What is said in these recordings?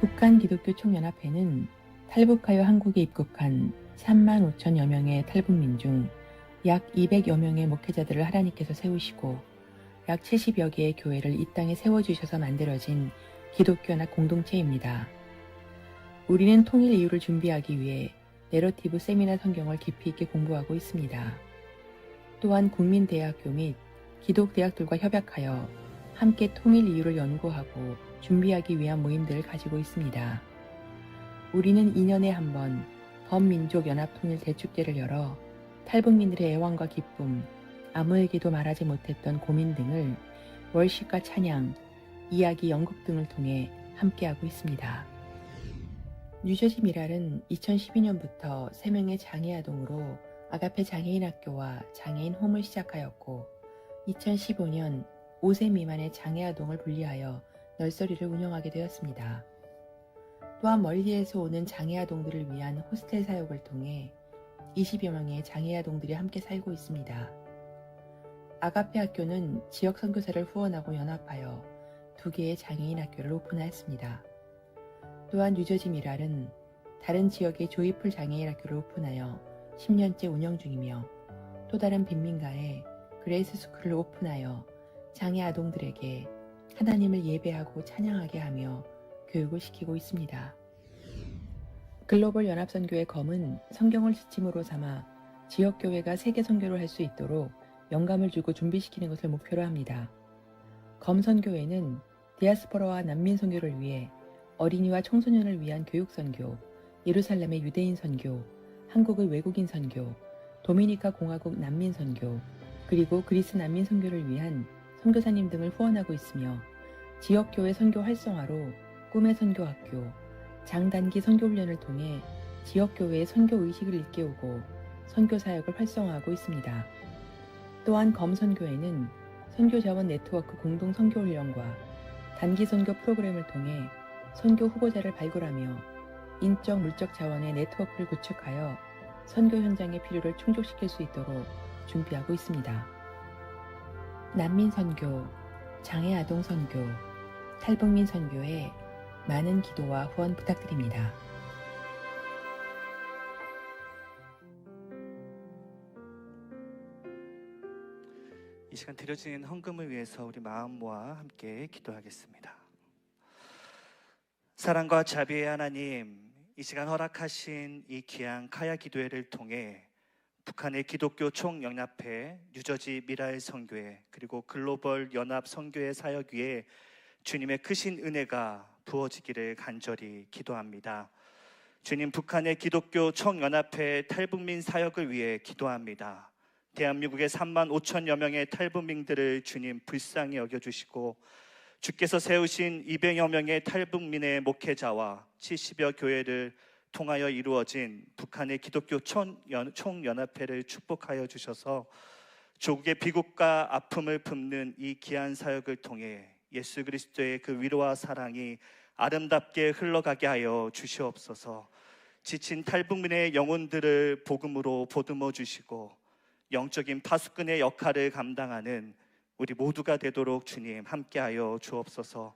북한 기독교 총연합회는 탈북하여 한국에 입국한 3만 5천여 명의 탈북민 중 약 200여 명의 목회자들을 하나님께서 세우시고 약 70여 개의 교회를 이 땅에 세워주셔서 만들어진 기독교 연합 공동체입니다. 우리는 통일 이후를 준비하기 위해 내러티브 세미나 성경을 깊이 있게 공부하고 있습니다. 또한 국민대학교 및 기독대학들과 협약하여 함께 통일 이유를 연구하고 준비하기 위한 모임들을 가지고 있습니다. 우리는 2년에 한 번 범민족연합통일대축제를 열어 탈북민들의 애환과 기쁨, 아무에게도 말하지 못했던 고민 등을 월식과 찬양, 이야기, 연극 등을 통해 함께하고 있습니다. 뉴저지 미랄은 2012년부터 3명의 장애 아동으로 아가페 장애인 학교와 장애인 홈을 시작하였고 2015년 5세 미만의 장애 아동을 분리하여 널서리를 운영하게 되었습니다. 또한 멀리에서 오는 장애 아동들을 위한 호스텔 사역을 통해 20여 명의 장애 아동들이 함께 살고 있습니다. 아가페 학교는 지역 선교사를 후원하고 연합하여 2개의 장애인 학교를 오픈하였습니다. 또한 뉴저지 미랄은 다른 지역의 조이풀 장애인 학교를 오픈하여 10년째 운영 중이며 또 다른 빈민가에 그레이스 스쿨을 오픈하여 장애 아동들에게 하나님을 예배하고 찬양하게 하며 교육을 시키고 있습니다. 글로벌 연합선교회 검은 성경을 지침으로 삼아 지역교회가 세계 선교를 할 수 있도록 영감을 주고 준비시키는 것을 목표로 합니다. 검선교회는 디아스포라와 난민 선교를 위해 어린이와 청소년을 위한 교육 선교, 예루살렘의 유대인 선교, 한국의 외국인 선교, 도미니카 공화국 난민 선교, 그리고 그리스 난민 선교를 위한 선교사님 등을 후원하고 있으며 지역교회 선교 활성화로 꿈의 선교학교, 장단기 선교훈련을 통해 지역교회의 선교의식을 일깨우고 선교사역을 활성화하고 있습니다. 또한 검선교회는 선교자원 네트워크 공동 선교훈련과 단기 선교 프로그램을 통해 선교 후보자를 발굴하며 인적 물적 자원의 네트워크를 구축하여 선교 현장의 필요를 충족시킬 수 있도록 준비하고 있습니다. 난민 선교, 장애 아동 선교, 탈북민 선교에 많은 기도와 후원 부탁드립니다. 이 시간 드려진 헌금을 위해서 우리 마음 모아 함께 기도하겠습니다. 사랑과 자비의 하나님, 이 시간 허락하신 이 귀한 카야 기도회를 통해 북한의 기독교 총연합회, 뉴저지 미랄 선교회, 그리고 글로벌 연합 선교회 사역 위에 주님의 크신 은혜가 부어지기를 간절히 기도합니다. 주님, 북한의 기독교 총연합회 탈북민 사역을 위해 기도합니다. 대한민국의 3만 5천여 명의 탈북민들을 주님 불쌍히 여겨주시고 주께서 세우신 200여 명의 탈북민의 목회자와 70여 교회를 통하여 이루어진 북한의 기독교 총연합회를 축복하여 주셔서 조국의 비극과 아픔을 품는 이 귀한 사역을 통해 예수 그리스도의 그 위로와 사랑이 아름답게 흘러가게 하여 주시옵소서. 지친 탈북민의 영혼들을 복음으로 보듬어 주시고 영적인 파수꾼의 역할을 감당하는 우리 모두가 되도록 주님 함께하여 주옵소서.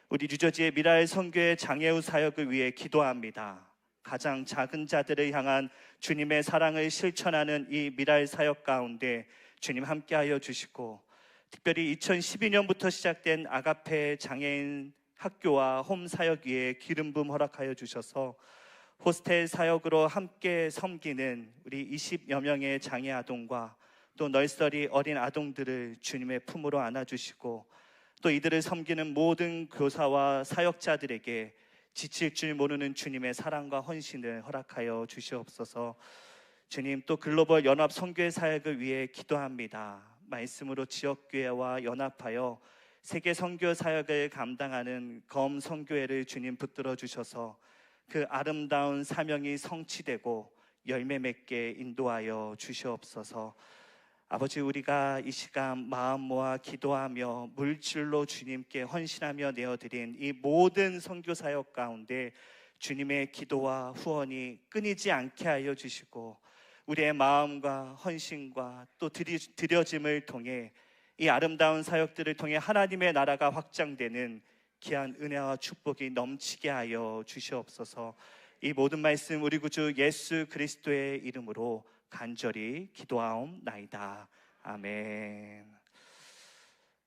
우리 뉴저지의 미랄 선교회 장애우 사역을 위해 기도합니다. 가장 작은 자들을 향한 주님의 사랑을 실천하는 이 미랄 사역 가운데 주님 함께하여 주시고 특별히 2012년부터 시작된 아가페 장애인 학교와 홈 사역 위에 기름 부음 허락하여 주셔서 호스텔 사역으로 함께 섬기는 우리 20여 명의 장애 아동과 또 널서리 어린 아동들을 주님의 품으로 안아주시고 또 이들을 섬기는 모든 교사와 사역자들에게 지칠 줄 모르는 주님의 사랑과 헌신을 허락하여 주시옵소서. 주님, 또 글로벌 연합 선교회 사역을 위해 기도합니다. 말씀으로 지역교회와 연합하여 세계 선교 사역을 감당하는 검 선교회를 주님 붙들어 주셔서 그 아름다운 사명이 성취되고 열매 맺게 인도하여 주시옵소서. 아버지, 우리가 이 시간 마음 모아 기도하며 물질로 주님께 헌신하며 내어드린 이 모든 선교 사역 가운데 주님의 기도와 후원이 끊이지 않게 하여 주시고 우리의 마음과 헌신과 또 드려짐을 통해 이 아름다운 사역들을 통해 하나님의 나라가 확장되는 귀한 은혜와 축복이 넘치게 하여 주시옵소서. 이 모든 말씀 우리 구주 예수 그리스도의 이름으로 간절히 기도하옵나이다. 아멘.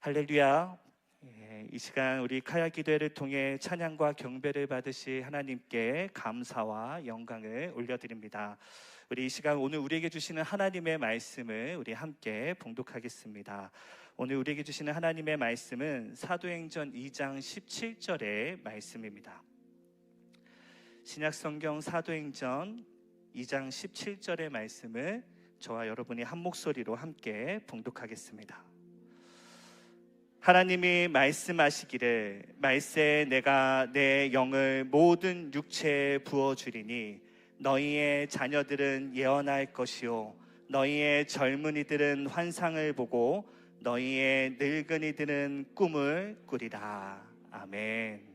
할렐루야. 이 시간 우리 카야 기도회를 통해 찬양과 경배를 받으시 하나님께 감사와 영광을 올려드립니다. 우리 이 시간 오늘 우리에게 주시는 하나님의 말씀을 우리 함께 봉독하겠습니다. 오늘 우리에게 주시는 하나님의 말씀은 사도행전 2장 17절의 말씀입니다. 신약성경 사도행전 2장 17절의 말씀을 저와 여러분이 한 목소리로 함께 봉독하겠습니다. 하나님이 말씀하시기를 말세에 내가 내 영을 모든 육체에 부어주리니 너희의 자녀들은 예언할 것이요 너희의 젊은이들은 환상을 보고 너희의 늙은이들은 꿈을 꾸리라. 아멘.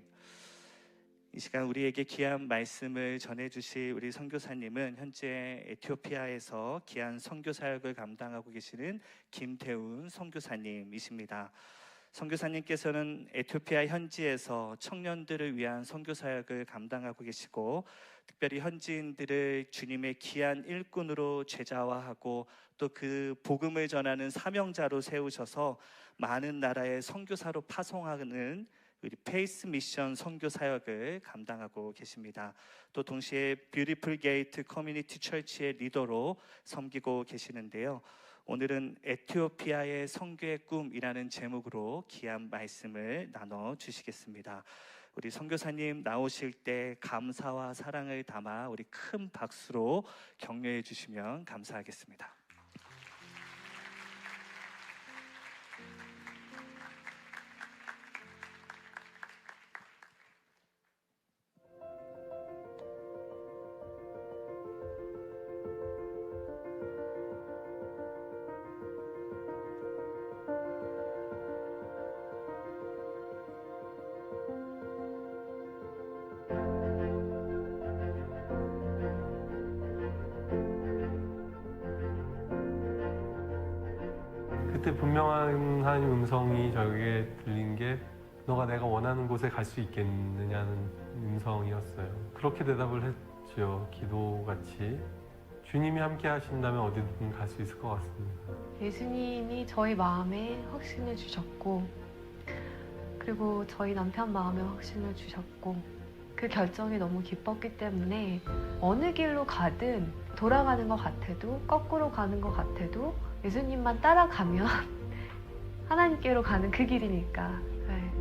이 시간 우리에게 귀한 말씀을 전해주실 우리 선교사님은 현재 에티오피아에서 귀한 선교 사역을 감당하고 계시는 김태훈 선교사님이십니다. 선교사님께서는 에티오피아 현지에서 청년들을 위한 선교 사역을 감당하고 계시고 특별히 현지인들을 주님의 귀한 일꾼으로 제자화하고 또 그 복음을 전하는 사명자로 세우셔서 많은 나라의 선교사로 파송하는 우리 페이스 미션 선교 사역을 감당하고 계십니다. 또 동시에 뷰티풀 게이트 커뮤니티 철치의 리더로 섬기고 계시는데요. 오늘은 에티오피아의 선교의 꿈이라는 제목으로 귀한 말씀을 나눠 주시겠습니다. 우리 선교사님 나오실 때 감사와 사랑을 담아 우리 큰 박수로 격려해 주시면 감사하겠습니다. 그때 분명한 하나님 음성이 저에게 들린 게 너가 내가 원하는 곳에 갈 수 있겠느냐는 음성이었어요. 그렇게 대답을 했죠. 기도같이. 주님이 함께 하신다면 어디든 갈 수 있을 것 같습니다. 예수님이 저희 마음에 확신을 주셨고 그리고 저희 남편 마음에 확신을 주셨고 그 결정이 너무 기뻤기 때문에 어느 길로 가든 돌아가는 것 같아도 거꾸로 가는 것 같아도 예수님만 따라가면 하나님께로 가는 그 길이니까. 네.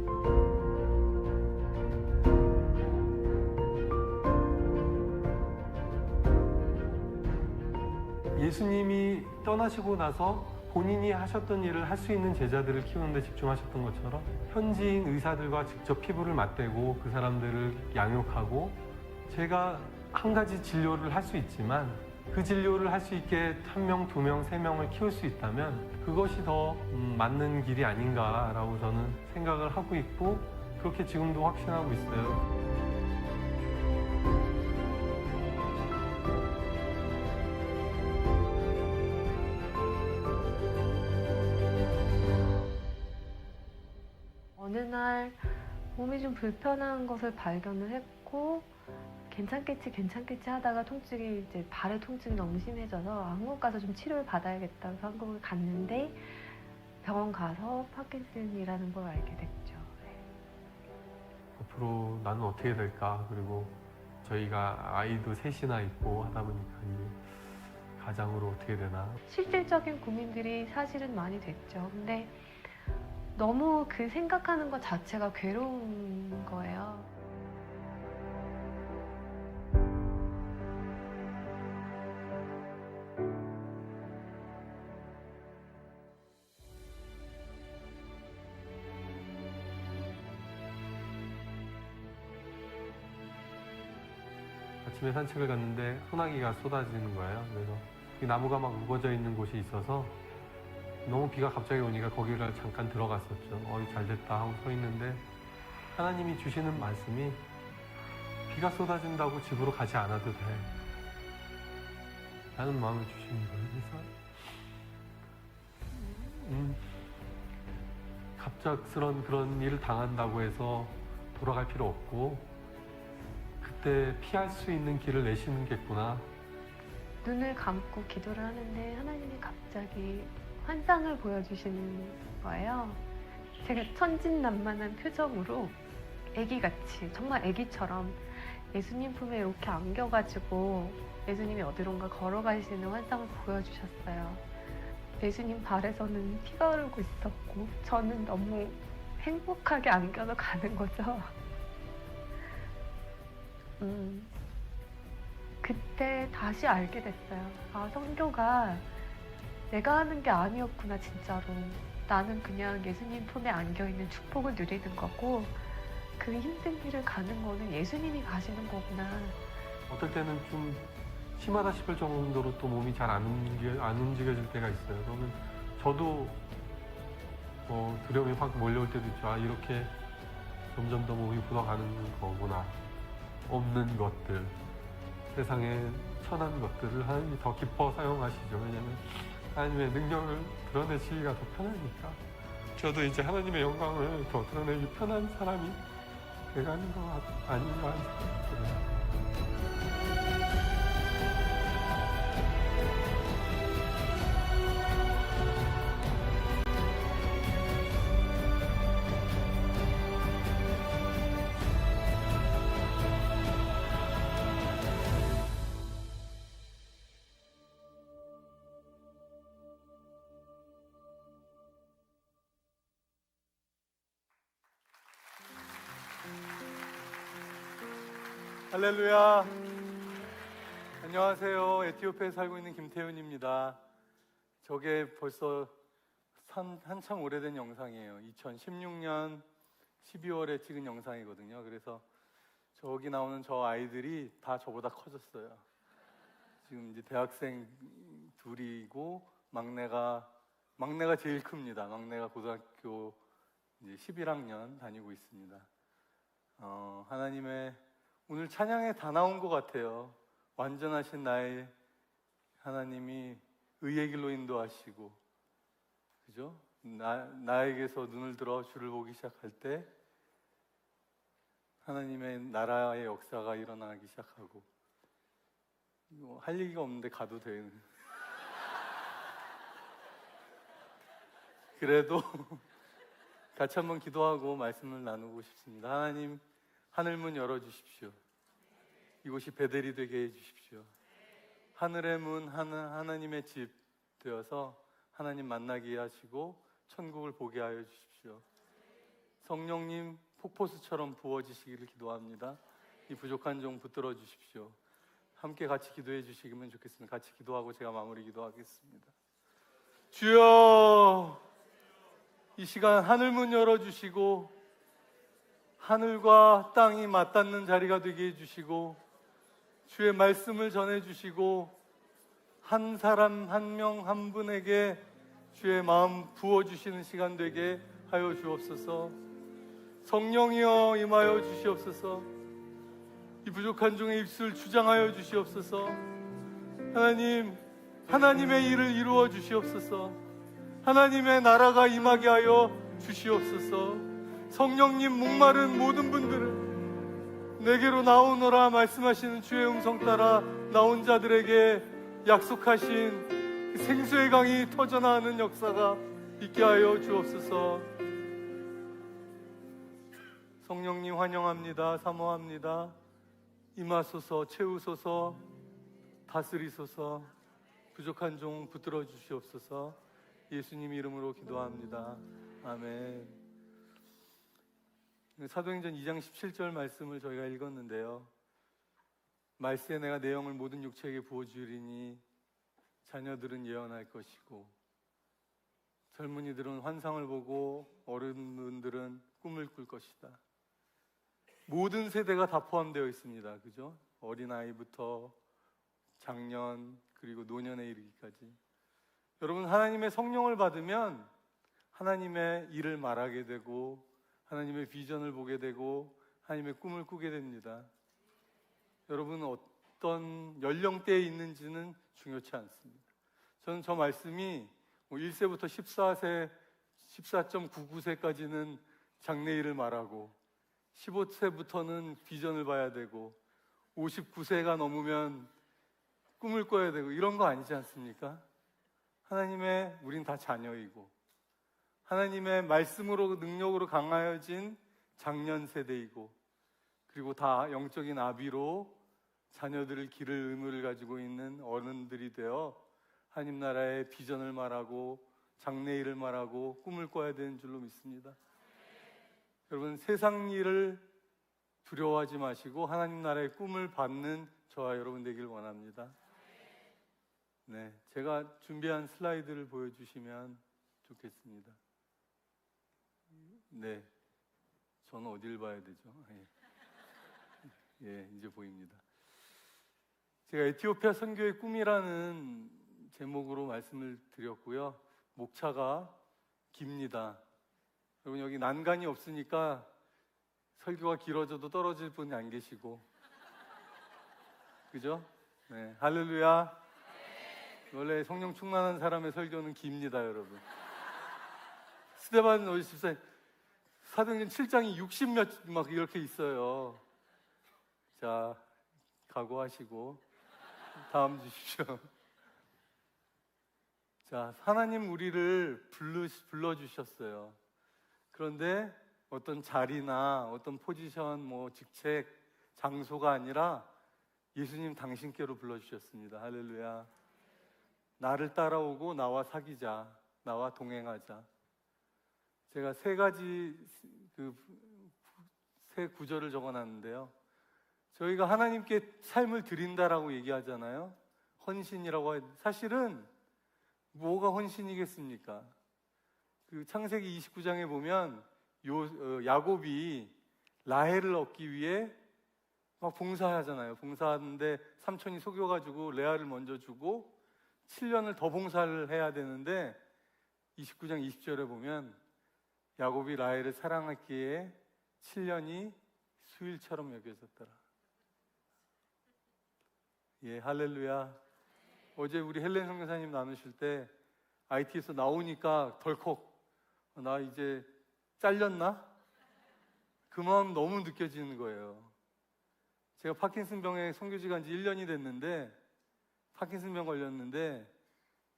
예수님이 떠나시고 나서 본인이 하셨던 일을 할 수 있는 제자들을 키우는 데 집중하셨던 것처럼 현지인 의사들과 직접 피부를 맞대고 그 사람들을 양육하고 제가 한 가지 진료를 할 수 있지만 그 진료를 할 수 있게 1명, 2명, 3명을 키울 수 있다면 그것이 더 맞는 길이 아닌가라고 저는 생각을 하고 있고 그렇게 지금도 확신하고 있어요. 어느 날 몸이 좀 불편한 것을 발견을 했고 괜찮겠지 하다가 통증이 이제 발의 통증이 너무 심해져서 한국 가서 좀 치료를 받아야겠다 해서 한국을 갔는데 병원 가서 파킨슨이라는 걸 알게 됐죠. 앞으로 나는 어떻게 될까? 그리고 저희가 아이도 셋이나 있고 하다 보니까 이 가장으로 어떻게 되나? 실질적인 고민들이 사실은 많이 됐죠. 근데 너무 그 생각하는 것 자체가 괴로운 거예요. 아침에 산책을 갔는데 소나기가 쏟아지는 거예요. 그래서 이 나무가 막 우거져 있는 곳이 있어서 너무 비가 갑자기 오니까 거기를 잠깐 들어갔었죠. 잘 됐다 하고 서 있는데 하나님이 주시는 말씀이 비가 쏟아진다고 집으로 가지 않아도 돼 라는 마음을 주시는 거예요. 그래서 갑작스런 그런 일을 당한다고 해서 돌아갈 필요 없고 그때 피할 수 있는 길을 내시는겠구나. 눈을 감고 기도를 하는데 하나님이 갑자기 환상을 보여주시는 거예요. 제가 천진난만한 표정으로 애기같이, 정말 애기처럼 예수님 품에 이렇게 안겨가지고 예수님이 어디론가 걸어가시는 환상을 보여주셨어요. 예수님 발에서는 피가 흐르고 있었고 저는 너무 행복하게 안겨서 가는 거죠. 그때 다시 알게 됐어요. 아, 성교가 내가 하는 게 아니었구나, 진짜로. 나는 그냥 예수님 품에 안겨있는 축복을 누리는 거고 그 힘든 길을 가는 거는 예수님이 가시는 거구나. 어떨 때는 좀 심하다 싶을 정도로 또 몸이 잘 안 움직여질 때가 있어요. 그러면 저도 두려움이 확 몰려올 때도 있죠. 아, 이렇게 점점 더 몸이 굳어가는 거구나. 없는 것들, 세상에 천한 것들을 하나님이 더 기뻐 사용하시죠. 왜냐하면 하나님의 능력을 드러내시기가 더 편하니까. 저도 이제 하나님의 영광을 더 드러내기 편한 사람이 돼가는 것 아닌가 하는 생각이 들어요. 할렐루야. 안녕하세요. 에티오피아에 살고 있는 김태훈입니다. 저게 벌써 한참 오래된 영상이에요. 2016년 12월에 찍은 영상이거든요. 그래서 저기 나오는 저 아이들이 다 저보다 커졌어요. 지금 이제 대학생 둘이고 막내가 제일 큽니다. 막내가 고등학교 이제 11학년 다니고 있습니다. 하나님의 오늘 찬양에 다 나온 것 같아요. 완전하신 나의 하나님이 의의 길로 인도하시고, 그죠? 나에게서 눈을 들어 주를 보기 시작할 때 하나님의 나라의 역사가 일어나기 시작하고, 할 얘기가 없는데 가도 되는. 그래도 같이 한번 기도하고 말씀을 나누고 싶습니다. 하나님, 하늘문 열어주십시오. 이곳이 베델이 되게 해주십시오. 하늘의 문, 하나님의 집 되어서 하나님 만나게 하시고 천국을 보게 하여 주십시오. 성령님 폭포수처럼 부어지시기를 기도합니다. 이 부족한 종 붙들어 주십시오. 함께 같이 기도해 주시면 좋겠습니다. 같이 기도하고 제가 마무리 기도하겠습니다. 주여, 이 시간 하늘문 열어주시고 하늘과 땅이 맞닿는 자리가 되게 해주시고 주의 말씀을 전해주시고 한 사람 한 명 한 분에게 주의 마음 부어주시는 시간 되게 하여 주옵소서. 성령이여 임하여 주시옵소서. 이 부족한 종의 입술 주장하여 주시옵소서. 하나님, 하나님의 일을 이루어 주시옵소서. 하나님의 나라가 임하게 하여 주시옵소서. 성령님 목마른 모든 분들을 내게로 나오너라 말씀하시는 주의 음성 따라 나온 자들에게 약속하신 생수의 강이 터져나가는 역사가 있게 하여 주옵소서. 성령님 환영합니다. 사모합니다. 임하소서, 채우소서, 다스리소서. 부족한 종 붙들어 주시옵소서. 예수님 이름으로 기도합니다. 아멘. 사도행전 2장 17절 말씀을 저희가 읽었는데요. 말세에 내가 내 영을 모든 육체에게 부어주리니 자녀들은 예언할 것이고 젊은이들은 환상을 보고 어른들은 꿈을 꿀 것이다. 모든 세대가 다 포함되어 있습니다. 그죠? 어린아이부터 장년 그리고 노년에 이르기까지. 여러분, 하나님의 성령을 받으면 하나님의 일을 말하게 되고 하나님의 비전을 보게 되고 하나님의 꿈을 꾸게 됩니다. 여러분, 어떤 연령대에 있는지는 중요치 않습니다. 저는 저 말씀이 1세부터 14세, 14.99세까지는 장래일을 말하고 15세부터는 비전을 봐야 되고 59세가 넘으면 꿈을 꿔야 되고 이런 거 아니지 않습니까? 하나님의 우린 다 자녀이고 하나님의 말씀으로 능력으로 강하여진 장년 세대이고 그리고 다 영적인 아비로 자녀들을 기를 의무를 가지고 있는 어른들이 되어 하나님 나라의 비전을 말하고 장래일을 말하고 꿈을 꿔야 되는 줄로 믿습니다. 여러분 세상 일을 두려워하지 마시고 하나님 나라의 꿈을 받는 저와 여러분 되길 원합니다. 네, 제가 준비한 슬라이드를 보여주시면 좋겠습니다. 네, 저는 어디를 봐야 되죠? 예, 이제 보입니다. 제가 에티오피아 선교의 꿈이라는 제목으로 말씀을 드렸고요. 목차가 깁니다. 여러분 여기 난간이 없으니까 설교가 길어져도 떨어질 분이 안 계시고 그죠? 네, 할렐루야. 원래 성령 충만한 사람의 설교는 깁니다, 여러분. 스데반 집사님 사도행전 7장이 60몇 막 이렇게 있어요. 자, 각오하시고 다음 주십시오. 자, 하나님 우리를 불러주셨어요. 그런데 어떤 자리나 어떤 포지션, 뭐 직책, 장소가 아니라 예수님 당신께로 불러주셨습니다. 할렐루야. 나를 따라오고 나와 사귀자, 나와 동행하자. 제가 세 구절을 적어놨는데요. 저희가 하나님께 삶을 드린다라고 얘기하잖아요. 헌신이라고 사실은 뭐가 헌신이겠습니까? 그 창세기 29장에 보면 야곱이 라헬을 얻기 위해 막 봉사하잖아요. 봉사하는데 삼촌이 속여가지고 레아를 먼저 주고 7년을 더 봉사를 해야 되는데 29장 20절에 보면 야곱이 라헬을 사랑했기에 7년이 수일처럼 여겨졌더라. 예, 할렐루야. 어제 우리 헬렌 선교사님 나누실 때 IT에서 나오니까 덜컥 나 이제 잘렸나? 그 마음 너무 느껴지는 거예요. 제가 파킨슨병에 선교지 간 지 1년이 됐는데 파킨슨병 걸렸는데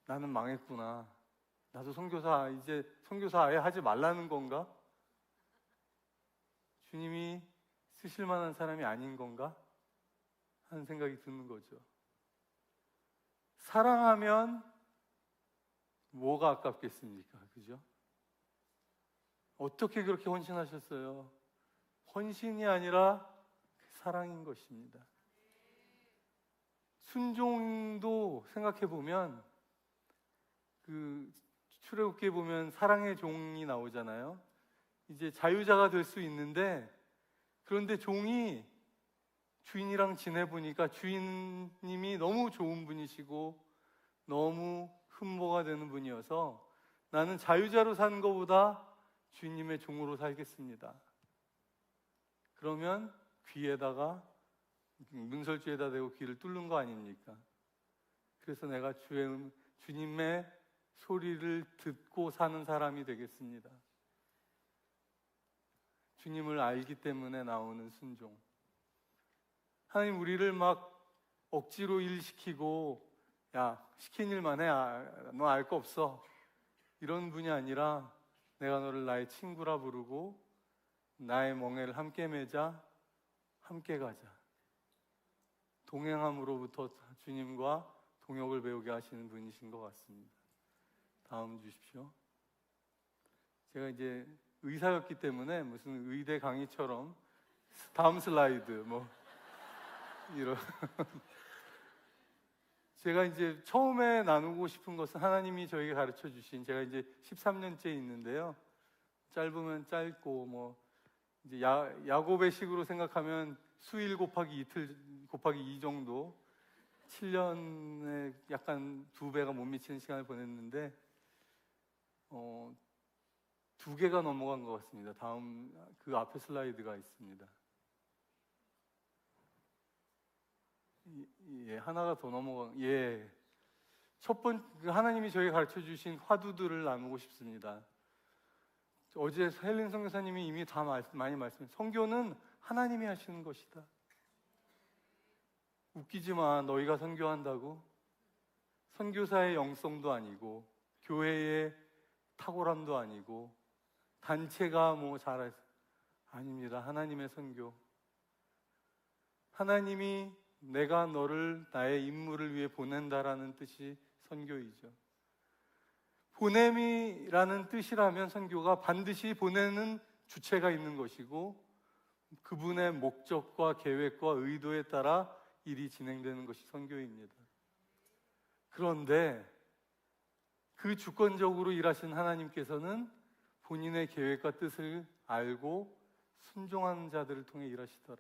나는 망했구나. 나도 이제 선교사 아예 하지 말라는 건가? 주님이 쓰실 만한 사람이 아닌 건가? 하는 생각이 드는 거죠. 사랑하면 뭐가 아깝겠습니까? 그죠? 어떻게 그렇게 헌신하셨어요? 헌신이 아니라 사랑인 것입니다. 순종도 생각해 보면 그 출애굽기에 보면 사랑의 종이 나오잖아요. 이제 자유자가 될 수 있는데 그런데 종이 주인이랑 지내보니까 주인님이 너무 좋은 분이시고 너무 흠모가 되는 분이어서 나는 자유자로 사는 것보다 주인님의 종으로 살겠습니다. 그러면 귀에다가 문설주에다 대고 귀를 뚫는 거 아닙니까? 그래서 내가 주님의 소리를 듣고 사는 사람이 되겠습니다. 주님을 알기 때문에 나오는 순종. 하나님 우리를 막 억지로 일 시키고 야 시킨 일만 해, 너 알 거 없어 이런 분이 아니라 내가 너를 나의 친구라 부르고 나의 멍에를 함께 매자, 함께 가자. 동행함으로부터 주님과 동역을 배우게 하시는 분이신 것 같습니다. 다음 주십시오. 제가 이제 의사였기 때문에 무슨 의대 강의처럼 다음 슬라이드 뭐 이런 제가 이제 처음에 나누고 싶은 것은 하나님이 저에게 가르쳐 주신, 제가 이제 13년째 있는데요. 짧으면 짧고 뭐 이제 야곱의 식으로 생각하면 수일 곱하기 이틀 곱하기 2 정도 7년에 약간 2배가 못 미치는 시간을 보냈는데 2개가 넘어간 것 같습니다. 다음 그 앞에 슬라이드가 있습니다. 예, 하나가 더 넘어간. 예, 첫 번째 하나님이 저에게 가르쳐 주신 화두들을 나누고 싶습니다. 어제 헬린 선교사님이 이미 다 많이 말씀해. 선교는 하나님이 하시는 것이다. 웃기지 마. 너희가 선교한다고? 선교사의 영성도 아니고 교회의 탁월함도 아니고 단체가 뭐 잘해서 아닙니다. 하나님의 선교. 하나님이 내가 너를 나의 임무를 위해 보낸다라는 뜻이 선교이죠. 보냄이라는 뜻이라면 선교가 반드시 보내는 주체가 있는 것이고 그분의 목적과 계획과 의도에 따라 일이 진행되는 것이 선교입니다. 그런데 그 주권적으로 일하신 하나님께서는 본인의 계획과 뜻을 알고 순종하는 자들을 통해 일하시더라.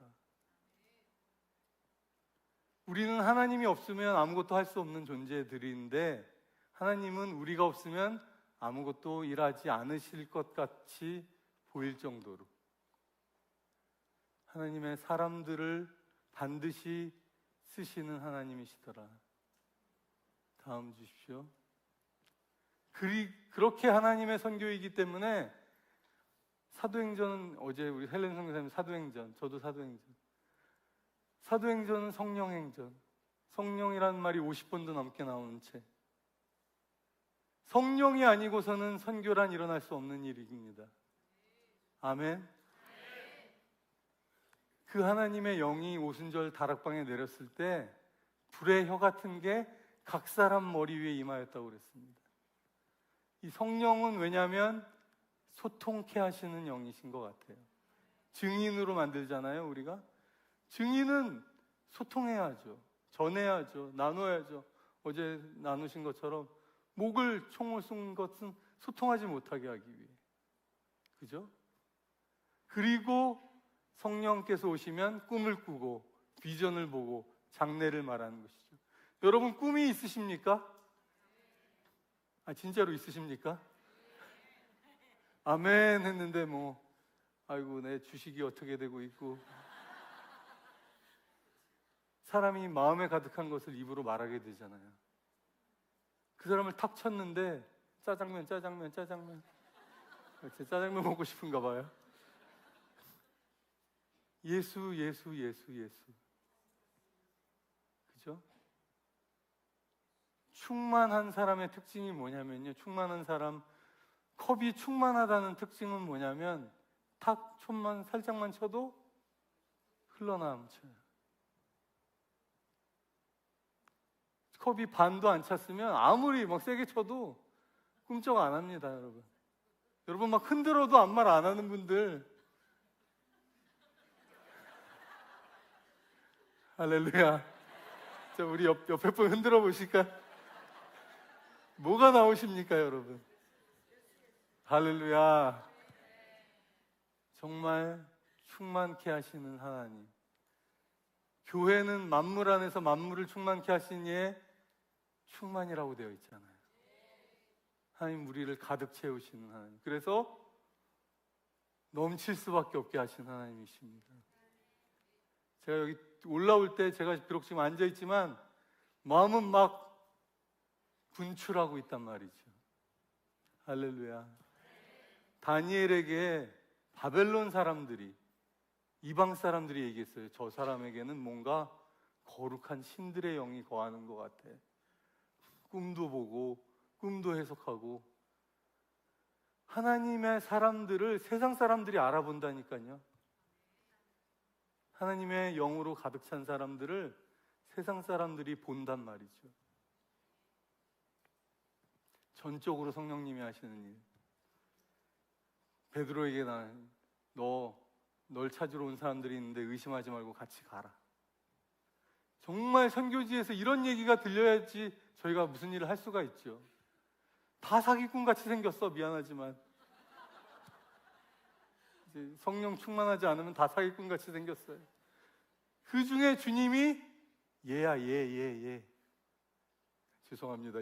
우리는 하나님이 없으면 아무것도 할 수 없는 존재들인데 하나님은 우리가 없으면 아무것도 일하지 않으실 것 같이 보일 정도로 하나님의 사람들을 반드시 쓰시는 하나님이시더라. 다음 주십시오. 그렇게 하나님의 선교이기 때문에 사도행전은 어제 우리 헬렌 선교사님 사도행전, 저도 사도행전. 사도행전은 성령행전. 성령이라는 말이 50번도 넘게 나오는 책. 성령이 아니고서는 선교란 일어날 수 없는 일입니다. 아멘. 그 하나님의 영이 오순절 다락방에 내렸을 때 불의 혀 같은 게 각 사람 머리 위에 임하였다고 그랬습니다. 이 성령은 왜냐하면 소통케 하시는 영이신 것 같아요. 증인으로 만들잖아요, 우리가. 증인은 소통해야죠. 전해야죠. 나눠야죠. 어제 나누신 것처럼 목을 총을 쏜 것은 소통하지 못하게 하기 위해. 그죠? 그리고 성령께서 오시면 꿈을 꾸고 비전을 보고 장래를 말하는 것이죠. 여러분 꿈이 있으십니까? 진짜로 있으십니까? 아멘 했는데 뭐 아이고 내 주식이 어떻게 되고 있고 사람이 마음에 가득한 것을 입으로 말하게 되잖아요. 그 사람을 탁 쳤는데 짜장면 짜장면 먹고 싶은가 봐요. 예수 그죠? 충만한 사람의 특징이 뭐냐면요, 충만한 사람 컵이 충만하다는 특징은 뭐냐면 탁 촌만 살짝만 쳐도 흘러넘쳐요. 컵이 반도 안 찼으면 아무리 막 세게 쳐도 꿈쩍 안 합니다. 여러분 막 흔들어도 아무 말 안 하는 분들 할렐루야. 자, 우리 옆에 분 흔들어 보실까? 뭐가 나오십니까, 여러분? 할렐루야. 정말 충만케 하시는 하나님. 교회는 만물 안에서 만물을 충만케 하신 이의 충만이라고 되어 있잖아요. 하나님 우리를 가득 채우시는 하나님. 그래서 넘칠 수밖에 없게 하신 하나님이십니다. 제가 여기 올라올 때 제가 비록 지금 앉아있지만 마음은 막 분출하고 있단 말이죠. 할렐루야. 다니엘에게 바벨론 사람들이, 이방 사람들이 얘기했어요. 저 사람에게는 뭔가 거룩한 신들의 영이 거하는 것 같아. 꿈도 보고 꿈도 해석하고. 하나님의 사람들을 세상 사람들이 알아본다니까요. 하나님의 영으로 가득 찬 사람들을 세상 사람들이 본단 말이죠. 전적으로 성령님이 하시는 일. 베드로에게 널 찾으러 온 사람들이 있는데 의심하지 말고 같이 가라. 정말 선교지에서 이런 얘기가 들려야지 저희가 무슨 일을 할 수가 있죠. 다 사기꾼 같이 생겼어. 미안하지만 이제 성령 충만하지 않으면 다 사기꾼 같이 생겼어요. 그 중에 주님이 얘야 얘 죄송합니다.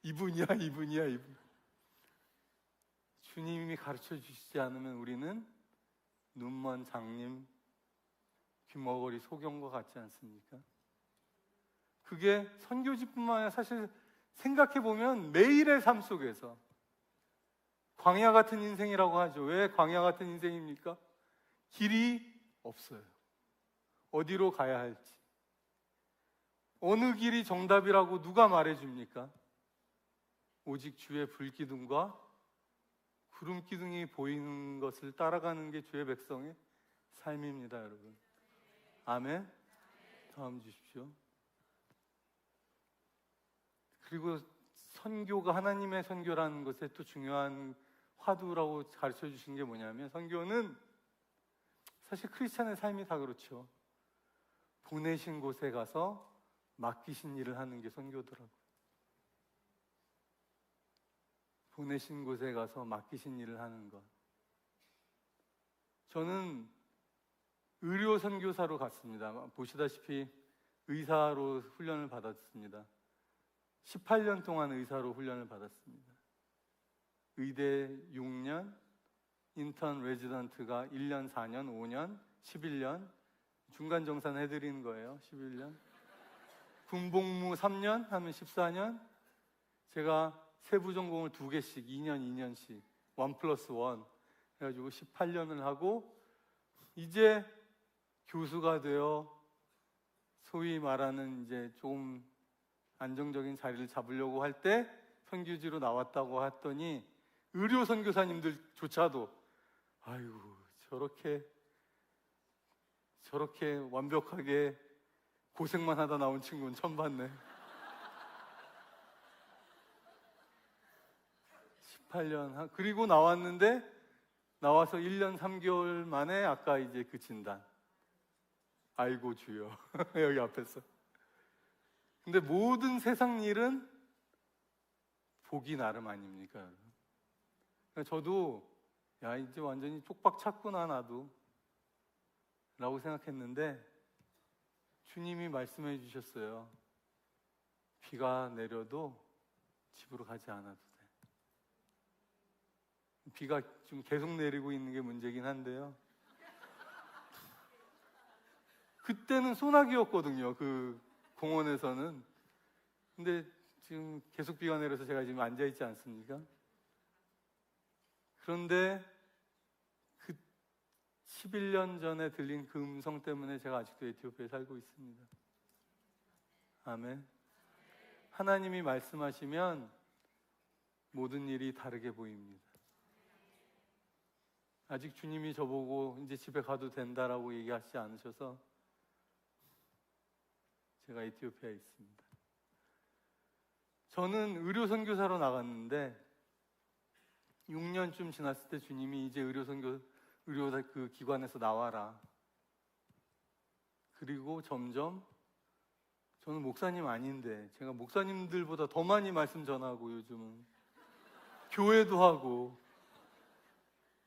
이분이야. 주님이 가르쳐 주시지 않으면 우리는 눈먼 장님, 귀머거리 소경과 같지 않습니까? 그게 선교지뿐만 아니라 사실 생각해 보면 매일의 삶 속에서 광야 같은 인생이라고 하죠. 왜 광야 같은 인생입니까? 길이 없어요. 어디로 가야 할지. 어느 길이 정답이라고 누가 말해줍니까? 오직 주의 불기둥과 구름기둥이 보이는 것을 따라가는 게 주의 백성의 삶입니다, 여러분. 아멘. 다음 주십시오. 그리고 선교가 하나님의 선교라는 것에 또 중요한 화두라고 가르쳐 주신 게 뭐냐면, 선교는 사실 크리스찬의 삶이 다 그렇죠. 보내신 곳에 가서 맡기신 일을 하는 게 선교더라고요. 보내신 곳에 가서 맡기신 일을 하는 것. 저는 의료 선교사로 갔습니다. 보시다시피 의사로 훈련을 받았습니다. 18년 동안 의사로 훈련을 받았습니다. 의대 6년, 인턴 레지던트가 1년, 4년, 5년, 11년, 중간 정산 해드리는 거예요. 11년. 군복무 3년 하면 14년. 제가 세부 전공을 2개씩 2년, 2년씩 1+1 해가지고 18년을 하고, 이제 교수가 되어 소위 말하는 이제 좀 안정적인 자리를 잡으려고 할 때 선교지로 나왔다고 했더니, 의료 선교사님들조차도 아이고 저렇게 완벽하게 고생만 하다 나온 친구는 처음 봤네. 18년 그리고 나왔는데, 나와서 1년 3개월 만에 아까 이제 그 진단. 아이고 주여. 여기 앞에서. 근데 모든 세상 일은 복이 나름 아닙니까, 여러분? 그러니까 저도 야, 이제 완전히 쪽박 찼구나 나도 라고 생각했는데, 주님이 말씀해 주셨어요. 비가 내려도 집으로 가지 않아도 돼. 비가 좀 계속 내리고 있는 게 문제긴 한데요, 그때는 소나기였거든요, 그 공원에서는. 근데 지금 계속 비가 내려서 제가 지금 앉아있지 않습니까? 그런데 그 11년 전에 들린 그 음성 때문에 제가 아직도 에티오피아에 살고 있습니다. 아멘. 하나님이 말씀하시면 모든 일이 다르게 보입니다. 아직 주님이 저보고 이제 집에 가도 된다라고 얘기하시지 않으셔서 제가 에티오피아에 있습니다. 저는 의료 선교사로 나갔는데 6년쯤 지났을 때 주님이 이제 의료 그 기관에서 나와라. 그리고 점점 저는 목사님 아닌데 제가 목사님들보다 더 많이 말씀 전하고, 요즘은 교회도 하고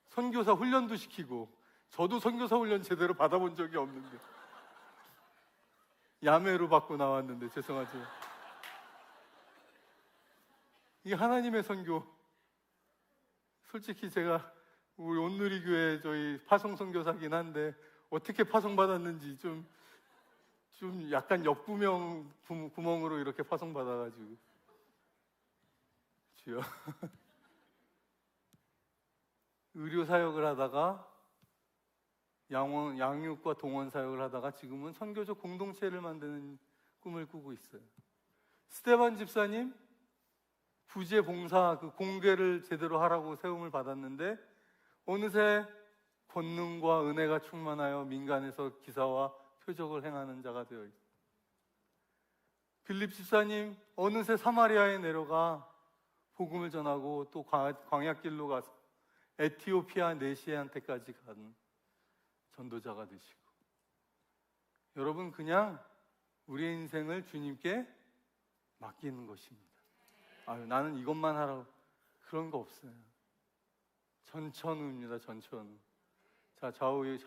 선교사 훈련도 시키고, 저도 선교사 훈련 제대로 받아본 적이 없는데 야매로 받고 나왔는데 죄송하지만 이게 하나님의 선교. 솔직히 제가 우리 온누리교회 저희 파송 선교사긴 한데 어떻게 파송받았는지 좀 약간 옆구멍 구멍으로 이렇게 파송받아가지고 주여. 의료 사역을 하다가 양육과 동원 사역을 하다가 지금은 선교적 공동체를 만드는 꿈을 꾸고 있어요. 스테반 집사님 부재 봉사 그 공개를 제대로 하라고 세움을 받았는데 어느새 권능과 은혜가 충만하여 민간에서 기사와 표적을 행하는 자가 되어 있습니다. 빌립 집사님 어느새 사마리아에 내려가 복음을 전하고 또 광야길로 가서 에티오피아 네시한테까지 간 전도자가 되시고, 여러분 그냥 우리의 인생을 주님께 맡기는 것입니다. 아유, 나는 이것만 하라고 그런 거 없어요. 전천후입니다. 전천후. 자, 좌우에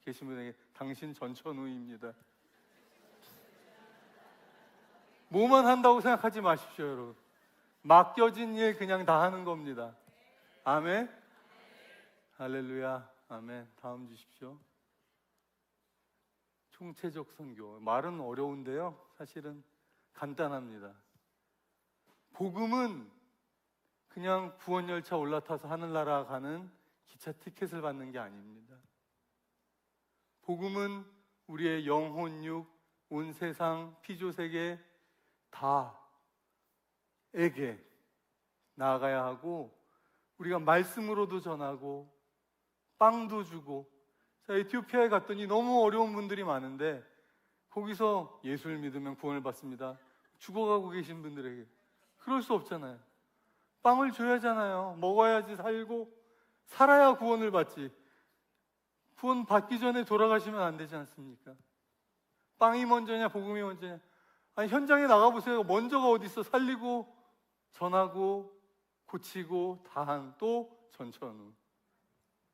계신 분에게 당신 전천후입니다. 뭐만 한다고 생각하지 마십시오, 여러분. 맡겨진 일 그냥 다 하는 겁니다. 아멘. 할렐루야. 아멘. 다음 주십시오. 총체적 선교. 말은 어려운데요, 사실은 간단합니다. 복음은 그냥 구원열차 올라타서 하늘나라 가는 기차 티켓을 받는 게 아닙니다. 복음은 우리의 영혼육, 온 세상, 피조세계 다에게 나아가야 하고, 우리가 말씀으로도 전하고 빵도 주고. 자, 에티오피아에 갔더니 너무 어려운 분들이 많은데 거기서 예수를 믿으면 구원을 받습니다. 죽어가고 계신 분들에게 그럴 수 없잖아요. 빵을 줘야잖아요. 먹어야지 살고 살아야 구원을 받지. 구원 받기 전에 돌아가시면 안 되지 않습니까? 빵이 먼저냐 복음이 먼저냐? 아니, 현장에 나가보세요. 먼저가 어디 있어? 살리고 전하고 고치고 다한 또 전천후.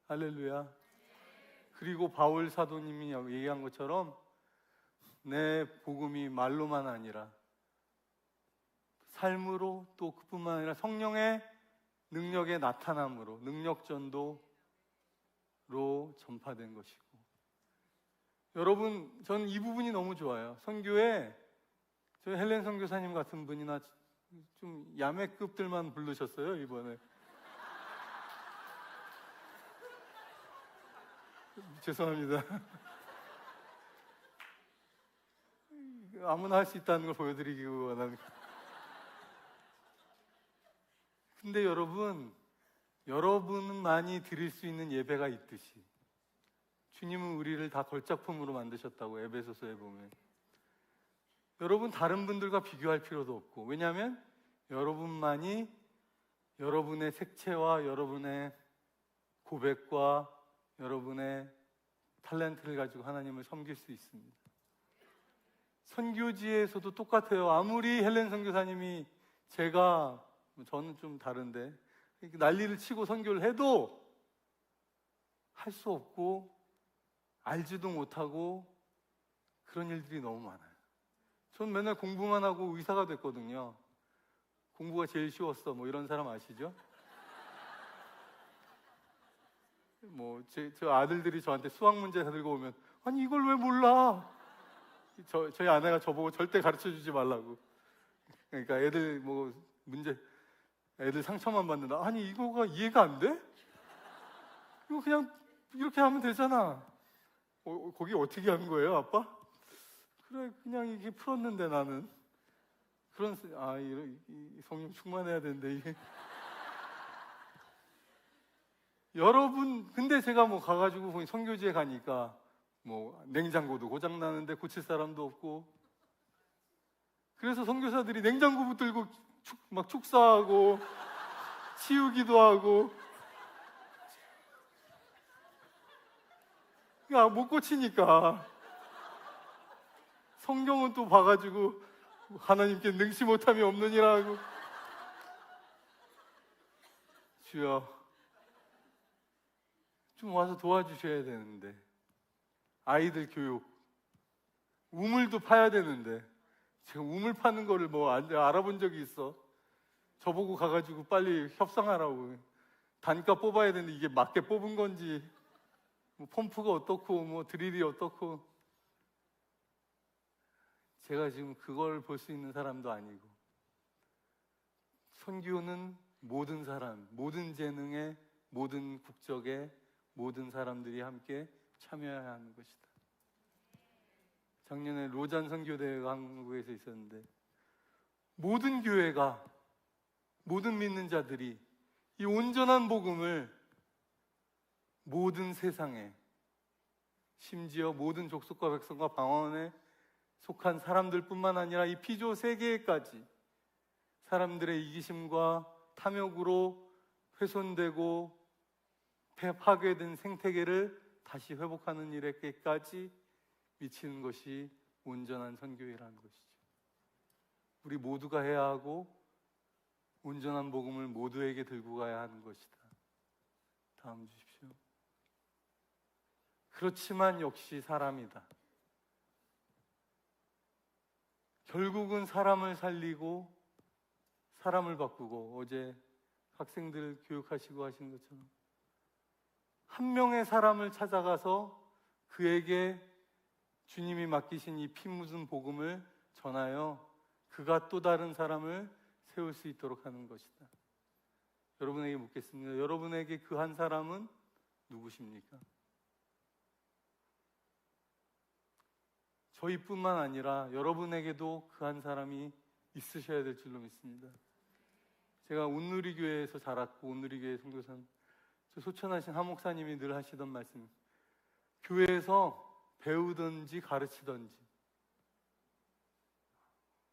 할렐루야. 그리고 바울 사도님이 얘기한 것처럼 내 복음이 말로만 아니라 삶으로, 또 그뿐만 아니라 성령의 능력의 나타남으로, 능력 전도로 전파된 것이고. 여러분, 저는 이 부분이 너무 좋아요. 선교에 저희 헬렌 선교사님 같은 분이나 좀 야매급들만 부르셨어요, 이번에. 죄송합니다. 아무나 할 수 있다는 걸 보여드리기 원하는. 근데 여러분만이 드릴 수 있는 예배가 있듯이 주님은 우리를 다 걸작품으로 만드셨다고 에베소서에 보면. 여러분 다른 분들과 비교할 필요도 없고, 왜냐하면 여러분만이 여러분의 색채와 여러분의 고백과 여러분의 탤런트를 가지고 하나님을 섬길 수 있습니다. 선교지에서도 똑같아요. 아무리 헬렌 선교사님이 저는 좀 다른데 이렇게 난리를 치고 선교를 해도 할 수 없고 알지도 못하고 그런 일들이 너무 많아요. 전 맨날 공부만 하고 의사가 됐거든요. 공부가 제일 쉬웠어, 뭐 이런 사람 아시죠? 저 아들들이 저한테 수학 문제 들고 오면, 아니 이걸 왜 몰라? 저희 아내가 저보고 절대 가르쳐 주지 말라고. 그러니까 애들 애들 상처만 받는다. 아니 이거가 이해가 안 돼? 이거 그냥 이렇게 하면 되잖아. 거기 어떻게 한 거예요, 아빠? 그래, 그냥 이게 풀었는데 나는. 이 성령 충만해야 되는데 이게. 여러분, 근데 제가 가가지고 선교지에 가니까 냉장고도 고장 나는데 고칠 사람도 없고. 그래서 선교사들이 냉장고 붙들고 막 축사하고 치우기도 하고. 못 고치니까. 성경은 또 봐가지고 하나님께 능치 못함이 없느니라 하고. 주여, 좀 와서 도와주셔야 되는데. 아이들 교육, 우물도 파야 되는데 제가 우물 파는 거를 알아본 적이 있어. 저보고 가가지고 빨리 협상하라고. 단가 뽑아야 되는데 이게 맞게 뽑은 건지, 펌프가 어떻고 드릴이 어떻고. 제가 지금 그걸 볼 수 있는 사람도 아니고. 선교는 모든 사람, 모든 재능의, 모든 국적의 모든 사람들이 함께 참여해야 하는 것이다. 작년에 로잔 선교대회가 한국에서 있었는데 모든 교회가, 모든 믿는 자들이 이 온전한 복음을 모든 세상에, 심지어 모든 족속과 백성과 방언에 속한 사람들뿐만 아니라 이 피조 세계까지 사람들의 이기심과 탐욕으로 훼손되고 파괴된 생태계를 다시 회복하는 일에까지 미치는 것이 온전한 선교회라는 것이죠. 우리 모두가 해야 하고 온전한 복음을 모두에게 들고 가야 하는 것이다. 다음 주십시오. 그렇지만 역시 사람이다. 결국은 사람을 살리고 사람을 바꾸고, 어제 학생들 교육하시고 하신 것처럼 한 명의 사람을 찾아가서 그에게 주님이 맡기신 이 피 묻은 복음을 전하여 그가 또 다른 사람을 세울 수 있도록 하는 것이다. 여러분에게 묻겠습니다. 여러분에게 그 한 사람은 누구십니까? 저희뿐만 아니라 여러분에게도 그 한 사람이 있으셔야 될 줄로 믿습니다. 제가 온누리교회에서 자랐고 온누리교회 선교사님, 소천하신 한 목사님이 늘 하시던 말씀, 교회에서 배우든지 가르치든지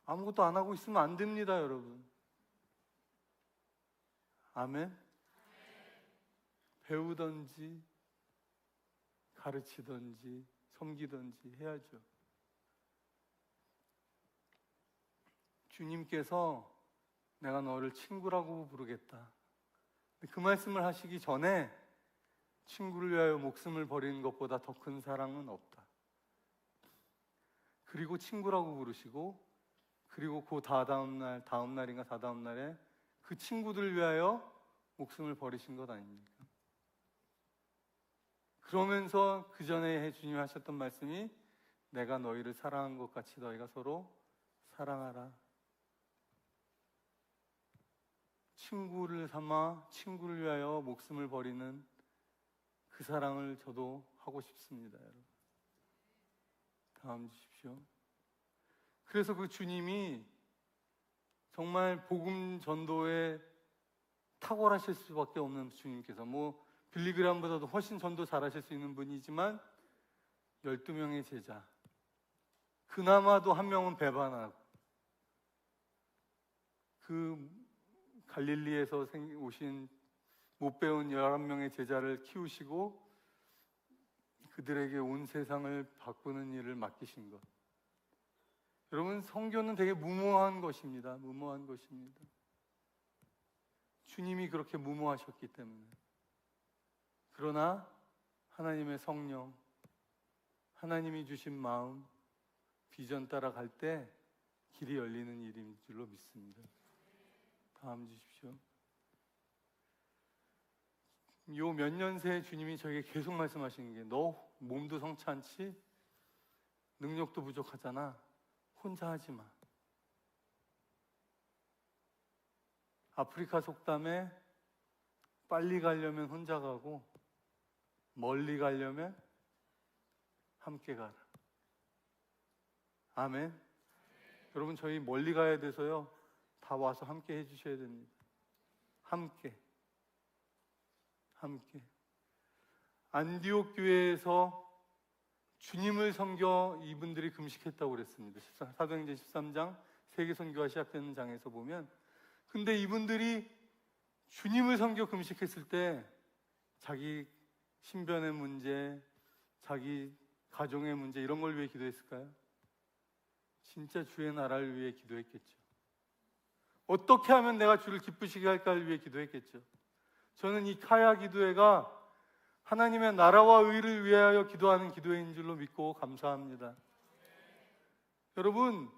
아무것도 안 하고 있으면 안 됩니다, 여러분. 아멘? 배우든지 가르치든지 섬기든지 해야죠. 주님께서 내가 너를 친구라고 부르겠다. 그 말씀을 하시기 전에 친구를 위하여 목숨을 버리는 것보다 더 큰 사랑은 없다. 그리고 친구라고 부르시고, 그리고 그 다다음 날인가 다다음 날에 그 친구들을 위하여 목숨을 버리신 것 아닙니까? 그러면서 그 전에 주님이 하셨던 말씀이 내가 너희를 사랑한 것 같이 너희가 서로 사랑하라. 친구를 삼아 친구를 위하여 목숨을 버리는 그 사랑을 저도 하고 싶습니다, 여러분. 다음 주십시오. 그래서 그 주님이 정말 복음 전도에 탁월하실 수밖에 없는 주님께서, 빌리그람보다도 훨씬 전도 잘하실 수 있는 분이지만 12명의 제자, 그나마도 한 명은 배반하고 그 갈릴리에서 오신 못 배운 11명의 제자를 키우시고 그들에게 온 세상을 바꾸는 일을 맡기신 것. 여러분, 성교는 되게 무모한 것입니다. 무모한 것입니다. 주님이 그렇게 무모하셨기 때문에. 그러나 하나님의 성령, 하나님이 주신 마음, 비전 따라갈 때 길이 열리는 일인 줄로 믿습니다. 다음 주십시오. 요 몇 년 새 주님이 저에게 계속 말씀하시는 게, 너 몸도 성치 않지? 능력도 부족하잖아. 혼자 하지 마. 아프리카 속담에 빨리 가려면 혼자 가고 멀리 가려면 함께 가라. 아멘. 여러분, 저희 멀리 가야 돼서요, 다 와서 함께 해주셔야 됩니다. 함께. 안디옥 교회에서 주님을 섬겨 이분들이 금식했다고 그랬습니다. 사도행전 13장 세계 선교가 시작되는 장에서 보면, 근데 이분들이 주님을 섬겨 금식했을 때 자기 신변의 문제, 자기 가정의 문제, 이런 걸 위해 기도했을까요? 진짜 주의 나라를 위해 기도했겠죠. 어떻게 하면 내가 주를 기쁘시게 할까를 위해 기도했겠죠. 저는 이 카야 기도회가 하나님의 나라와 의를 위하여 기도하는 기도회인 줄로 믿고 감사합니다. 여러분,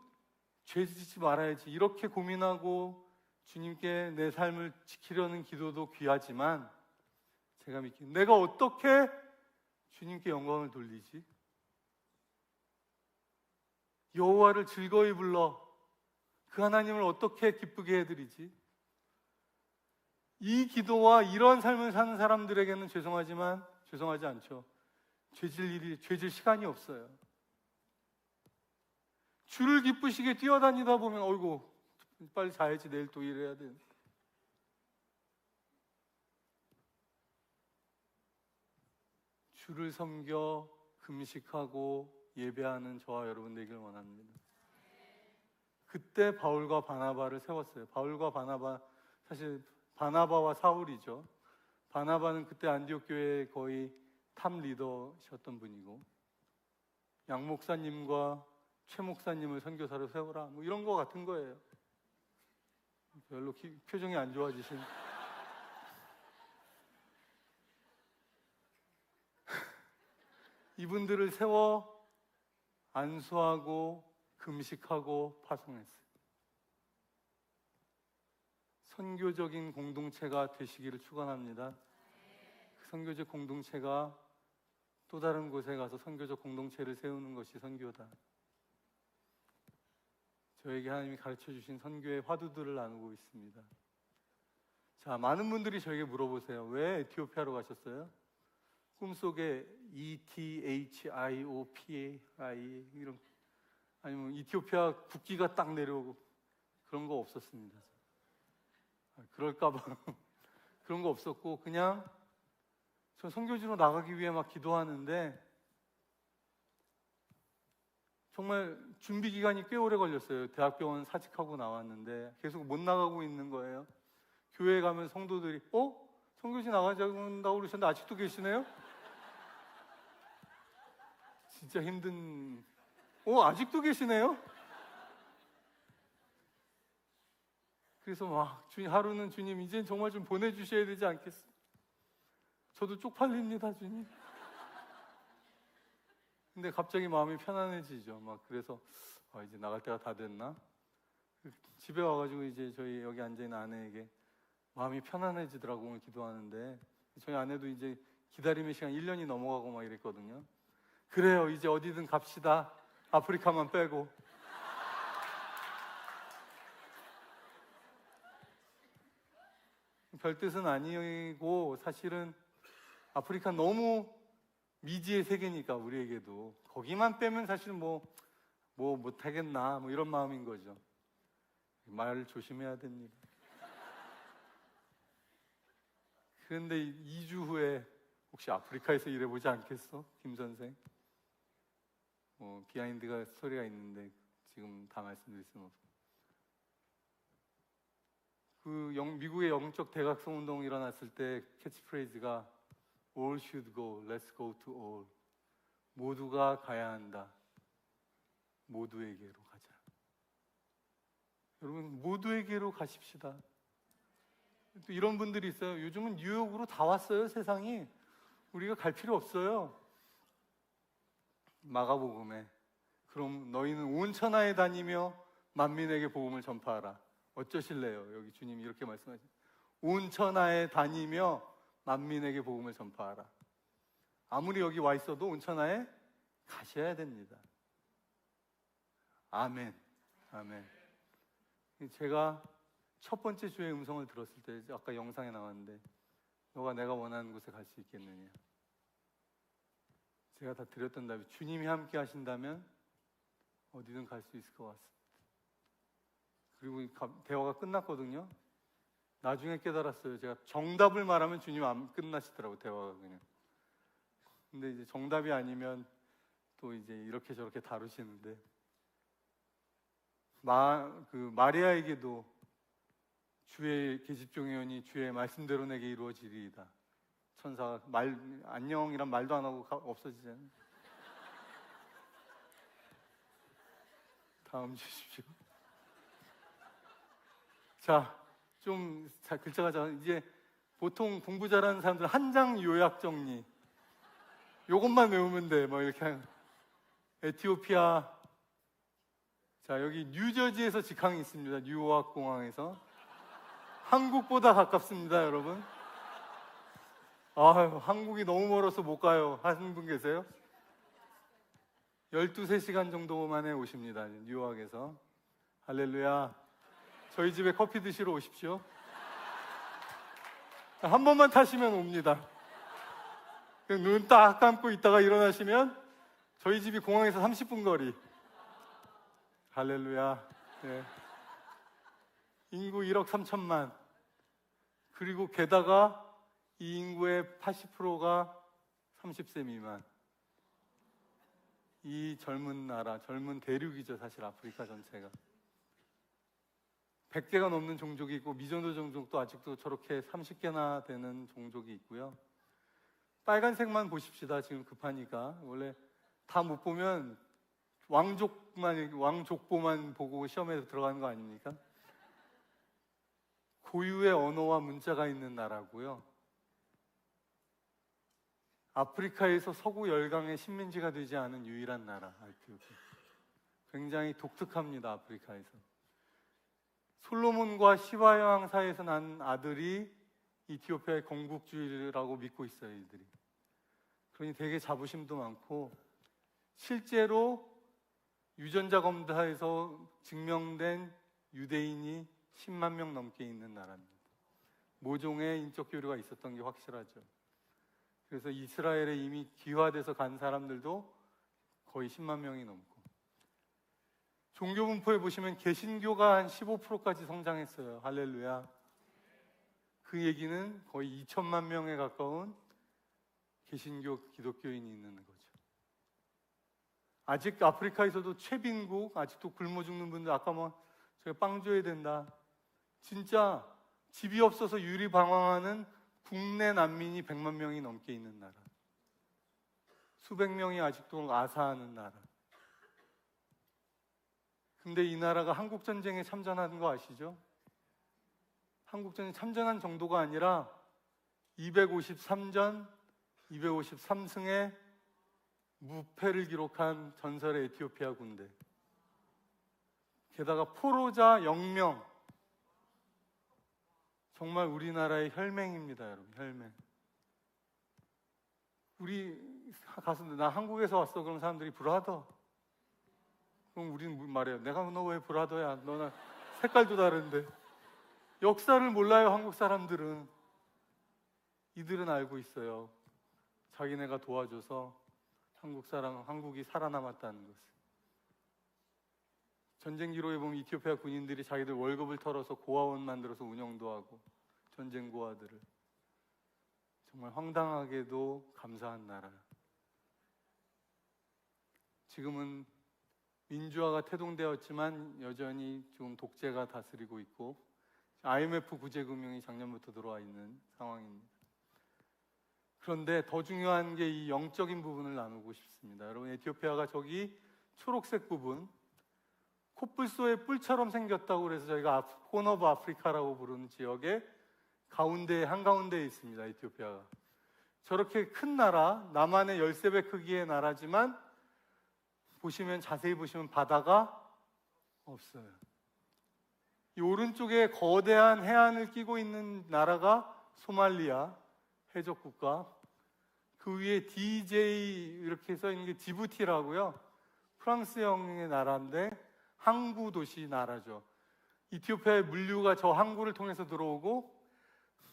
죄 짓지 말아야지. 이렇게 고민하고 주님께 내 삶을 지키려는 기도도 귀하지만, 제가 믿기는, 내가 어떻게 주님께 영광을 돌리지? 여호와를 즐거이 불러 그 하나님을 어떻게 기쁘게 해드리지? 이 기도와 이런 삶을 사는 사람들에게는 죄송하지 않죠. 죄질 시간이 없어요. 주를 기쁘시게 뛰어다니다 보면, 어이구, 빨리 자야지, 내일 또 일해야 돼. 주를 섬겨 금식하고 예배하는 저와 여러분 되기를 원합니다. 그때 바울과 바나바를 세웠어요. 바울과 바나바, 사실 바나바와 사울이죠. 바나바는 그때 안디옥 교회의 거의 탑 리더셨던 분이고, 양 목사님과 최 목사님을 선교사로 세우라, 이런 거 같은 거예요. 별로 표정이 안 좋아지신. 이분들을 세워 안수하고 금식하고 파송했어요. 선교적인 공동체가 되시기를 축원합니다. 그 선교적 공동체가 또 다른 곳에 가서 선교적 공동체를 세우는 것이 선교다. 저에게 하나님이 가르쳐 주신 선교의 화두들을 나누고 있습니다. 자, 많은 분들이 저에게 물어보세요. 왜 에티오피아로 가셨어요? 꿈속에 ETHIOPAI 이런, 아니면 이티오피아 국기가 딱 내려오고 그런 거 없었습니다. 그럴까봐 그런 거 없었고, 그냥 저 선교지로 나가기 위해 막 기도하는데 정말 준비 기간이 꽤 오래 걸렸어요. 대학병원 사직하고 나왔는데 계속 못 나가고 있는 거예요. 교회에 가면 성도들이 선교지 나가자고 그러셨는데 아직도 계시네요? 진짜 힘든. 아직도 계시네요? 그래서 막 하루는 주님 이제 정말 좀 보내주셔야 되지 않겠어요? 저도 쪽팔립니다, 주님. 근데 갑자기 마음이 편안해지죠. 그래서 이제 나갈 때가 다 됐나? 집에 와가지고 이제 저희 여기 앉아있는 아내에게 마음이 편안해지더라고, 오늘 기도하는데. 저희 아내도 이제 기다림의 시간 1년이 넘어가고 막 이랬거든요. 그래요, 이제 어디든 갑시다. 아프리카만 빼고. 별 뜻은 아니고, 사실은 아프리카 너무 미지의 세계니까 우리에게도 거기만 빼면 사실은 뭐 못하겠나 이런 마음인 거죠. 말을 조심해야 됩니다. 그런데 2주 후에 혹시 아프리카에서 일해보지 않겠어? 김 선생? 비하인드가 스토리가 있는데 지금 다 말씀드릴 수는 없어요. 미국의 영적 대각성 운동이 일어났을 때 캐치프레이즈가 All should go, let's go to all. 모두가 가야 한다. 모두에게로 가자. 여러분, 모두에게로 가십시다. 또 이런 분들이 있어요. 요즘은 뉴욕으로 다 왔어요, 세상이. 우리가 갈 필요 없어요. 마가복음에 그럼 너희는 온 천하에 다니며 만민에게 복음을 전파하라. 어쩌실래요? 여기 주님이 이렇게 말씀하시죠. 온 천하에 다니며 만민에게 복음을 전파하라. 아무리 여기 와 있어도 온 천하에 가셔야 됩니다. 아멘. 아멘. 제가 첫 번째 주의 음성을 들었을 때, 아까 영상에 나왔는데, 너가 내가 원하는 곳에 갈 수 있겠느냐. 제가 다 드렸던 답이, 주님이 함께 하신다면 어디든 갈 수 있을 것 같습니다. 그리고 대화가 끝났거든요. 나중에 깨달았어요. 제가 정답을 말하면 주님 안 끝나시더라고요, 대화가 그냥. 근데 이제 정답이 아니면 또 이제 이렇게 저렇게 다루시는데, 마리아에게도 주의 계집종이오니 주의 말씀대로 내게 이루어지리이다. 천사가 안녕이란 말도 안 하고 없어지잖아요. 다음 주십시오. 자, 글자가 작은, 이제 보통 공부 잘하는 사람들 한 장 요약 정리. 요것만 외우면 돼. 이렇게. 에티오피아. 자, 여기 뉴저지에서 직항이 있습니다. 뉴워크 공항에서. 한국보다 가깝습니다, 여러분. 한국이 너무 멀어서 못 가요. 하시는 분 계세요? 12~13시간 정도 만에 오십니다. 뉴워크에서. 할렐루야. 저희 집에 커피 드시러 오십시오. 한 번만 타시면 옵니다. 눈 딱 감고 있다가 일어나시면 저희 집이 공항에서 30분 거리. 할렐루야. 네. 인구 1억 3천만. 그리고 게다가 이 인구의 80%가 30세 미만. 이 젊은 나라, 젊은 대륙이죠, 사실 아프리카 전체가. 100개가 넘는 종족이 있고, 미전도 종족도 아직도 저렇게 30개나 되는 종족이 있고요. 빨간색만 보십시다. 지금 급하니까. 원래 다 못 보면 왕족보만 보고 시험에 들어가는 거 아닙니까? 고유의 언어와 문자가 있는 나라고요. 아프리카에서 서구 열강의 식민지가 되지 않은 유일한 나라, 에티오피아. 굉장히 독특합니다, 아프리카에서. 솔로몬과 시바여왕 사이에서 난 아들이 이티오피아의 건국주의라고 믿고 있어요, 이들이. 그러니 되게 자부심도 많고, 실제로 유전자 검사에서 증명된 유대인이 10만 명 넘게 있는 나라입니다. 모종의 인적 교류가 있었던 게 확실하죠. 그래서 이스라엘에 이미 귀화돼서 간 사람들도 거의 10만 명이 넘고, 종교 분포에 보시면 개신교가 한 15%까지 성장했어요. 할렐루야. 그 얘기는 거의 2천만 명에 가까운 개신교 기독교인이 있는 거죠. 아직 아프리카에서도 최빈국, 아직도 굶어 죽는 분들, 아까 제가 빵 줘야 된다, 진짜 집이 없어서 유리방황하는 국내 난민이 100만 명이 넘게 있는 나라, 수백 명이 아직도 아사하는 나라. 근데 이 나라가 한국전쟁에 참전하는 거 아시죠? 한국전쟁에 참전한 정도가 아니라 253전 253승에 무패를 기록한 전설의 에티오피아 군대, 게다가 포로자 0명, 정말 우리나라의 혈맹입니다, 여러분. 혈맹. 우리 가서 나 한국에서 왔어 그럼 사람들이 브라더, 그럼 우리는 말해요. 내가 너 왜 브라더야? 너나 색깔도 다른데. 역사를 몰라요, 한국 사람들은. 이들은 알고 있어요. 자기네가 도와줘서 한국이 살아남았다는 것을. 전쟁 기록에 보면 이티오피아 군인들이 자기들 월급을 털어서 고아원 만들어서 운영도 하고, 전쟁 고아들을. 정말 황당하게도 감사한 나라. 지금은 민주화가 태동되었지만 여전히 좀 독재가 다스리고 있고, IMF 구제금융이 작년부터 들어와 있는 상황입니다. 그런데 더 중요한 게 이 영적인 부분을 나누고 싶습니다. 여러분, 에티오피아가 저기 초록색 부분, 코뿔소의 뿔처럼 생겼다고 그래서 저희가 혼 오브 아프리카라고 부르는 지역의 가운데, 한가운데에 있습니다, 에티오피아가. 저렇게 큰 나라, 남한의 13배 크기의 나라지만 자세히 보시면 바다가 없어요. 이 오른쪽에 거대한 해안을 끼고 있는 나라가 소말리아, 해적 국가. 그 위에 DJ 이렇게 써 있는 게 지부티라고요. 프랑스형의 나라인데 항구 도시 나라죠. 이티오피아의 물류가 저 항구를 통해서 들어오고,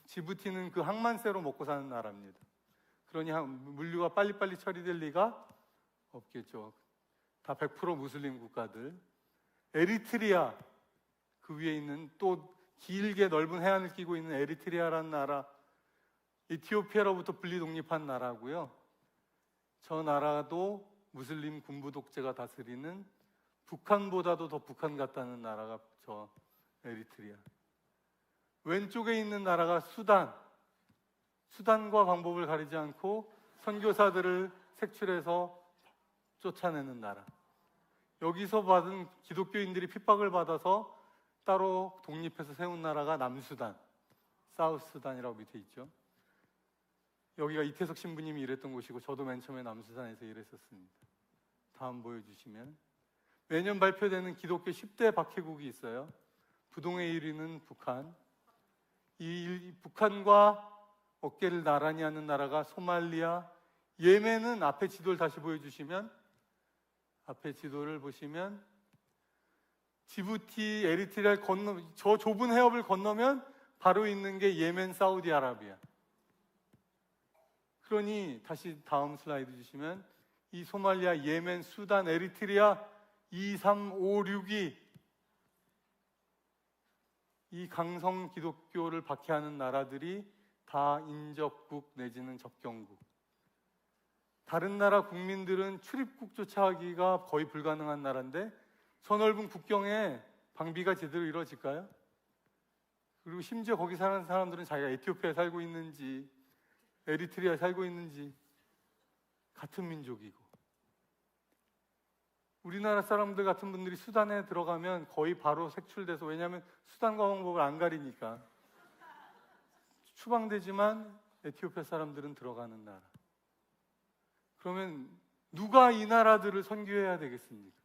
지부티는 그 항만세로 먹고 사는 나라입니다. 그러니 물류가 빨리빨리 처리될 리가 없겠죠. 다 100% 무슬림 국가들. 에리트리아, 그 위에 있는 또 길게 넓은 해안을 끼고 있는 에리트리아라는 나라, 에티오피아로부터 분리 독립한 나라고요. 저 나라도 무슬림 군부 독재가 다스리는, 북한보다도 더 북한 같다는 나라가 저 에리트리아. 왼쪽에 있는 나라가 수단. 수단과 방법을 가리지 않고 선교사들을 색출해서 쫓아내는 나라. 여기서 받은 기독교인들이 핍박을 받아서 따로 독립해서 세운 나라가 남수단, 사우스수단이라고 밑에 있죠. 여기가 이태석 신부님이 일했던 곳이고, 저도 맨 처음에 남수단에서 일했었습니다. 다음 보여주시면, 매년 발표되는 기독교 10대 박해국이 있어요. 부동의 1위는 북한. 이 북한과 어깨를 나란히 하는 나라가 소말리아, 예멘은 앞에 지도를 다시 보여주시면, 앞에 지도를 보시면 지부티, 에리트리아를 저 좁은 해협을 건너면 바로 있는 게 예멘, 사우디아라비아. 그러니 다시 다음 슬라이드 주시면, 이 소말리아, 예멘, 수단, 에리트리아 2, 3, 5, 6이 이 강성 기독교를 박해하는 나라들이 다 인접국 내지는 접경국. 다른 나라 국민들은 출입국조차 하기가 거의 불가능한 나라인데, 저 넓은 국경에 방비가 제대로 이루어질까요? 그리고 심지어 거기 사는 사람들은 자기가 에티오피아에 살고 있는지 에리트리아에 살고 있는지 같은 민족이고, 우리나라 사람들 같은 분들이 수단에 들어가면 거의 바로 색출돼서, 왜냐하면 수단과 방법을 안 가리니까 추방되지만 에티오피아 사람들은 들어가는 나라. 그러면 누가 이 나라들을 선교해야 되겠습니까?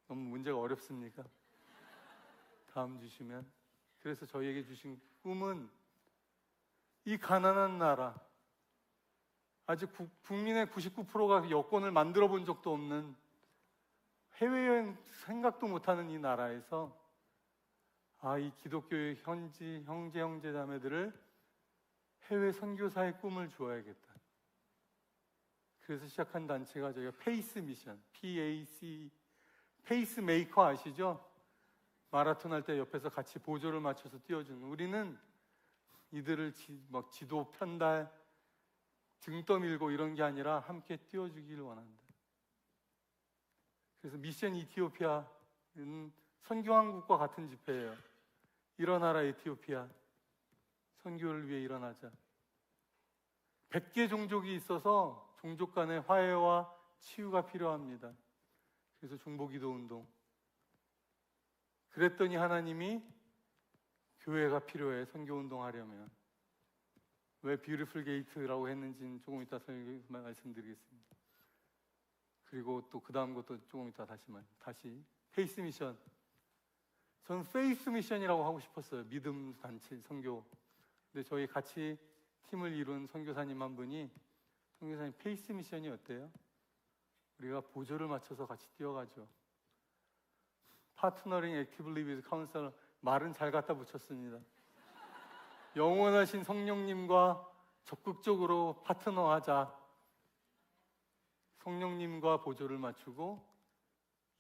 너무 문제가 어렵습니까? 다음 주시면. 그래서 저희에게 주신 꿈은 이 가난한 나라, 아직 국민의 99%가 여권을 만들어 본 적도 없는, 해외여행 생각도 못하는 이 나라에서 이 기독교의 형제 자매들을 해외 선교사의 꿈을 주어야겠다. 그래서 시작한 단체가 저희가 페이스 미션, PAC, 페이스메이커 아시죠? 마라톤 할 때 옆에서 같이 보조를 맞춰서 뛰어주는, 우리는 이들을 지도 편달, 등 떠밀고 이런 게 아니라 함께 뛰어주길 원한다. 그래서 미션 이티오피아는 선교왕국과 같은 집회예요. 일어나라 에티오피아, 선교를 위해 일어나자. 100개 종족이 있어서 종족 간의 화해와 치유가 필요합니다. 그래서 중보기도 운동. 그랬더니 하나님이 교회가 필요해, 선교운동 하려면. 왜 뷰티풀 게이트라고 했는지는 조금 이따 말씀드리겠습니다. 그리고 또 그 다음 것도 조금 이따 다시 페이스 미션. 저는 페이스 미션이라고 하고 싶었어요. 믿음 단체 선교. 근데 저희 같이 팀을 이룬 선교사님 한 분이, 선교사님 페이스 미션이 어때요? 우리가 보조를 맞춰서 같이 뛰어가죠. 파트너링 액티블리 위즈 카운셀러, 말은 잘 갖다 붙였습니다. 영원하신 성령님과 적극적으로 파트너하자. 성령님과 보조를 맞추고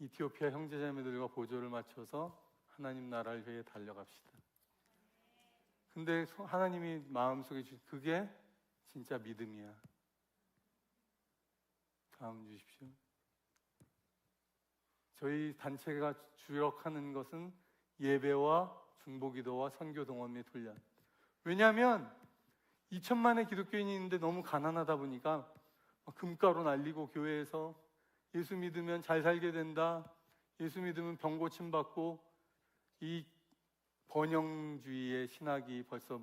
이티오피아 형제자매들과 보조를 맞춰서 하나님 나라를 위해 달려갑시다. 근데 하나님이 마음속에 주신 그게 진짜 믿음이야. 다음 주십시오. 저희 단체가 주력하는 것은 예배와 중보기도와 선교 동원 및 훈련. 왜냐하면 2천만의 기독교인이 있는데 너무 가난하다 보니까 금가루 날리고 교회에서 예수 믿으면 잘 살게 된다, 예수 믿으면 병 고침 받고, 이 번영주의의 신학이 벌써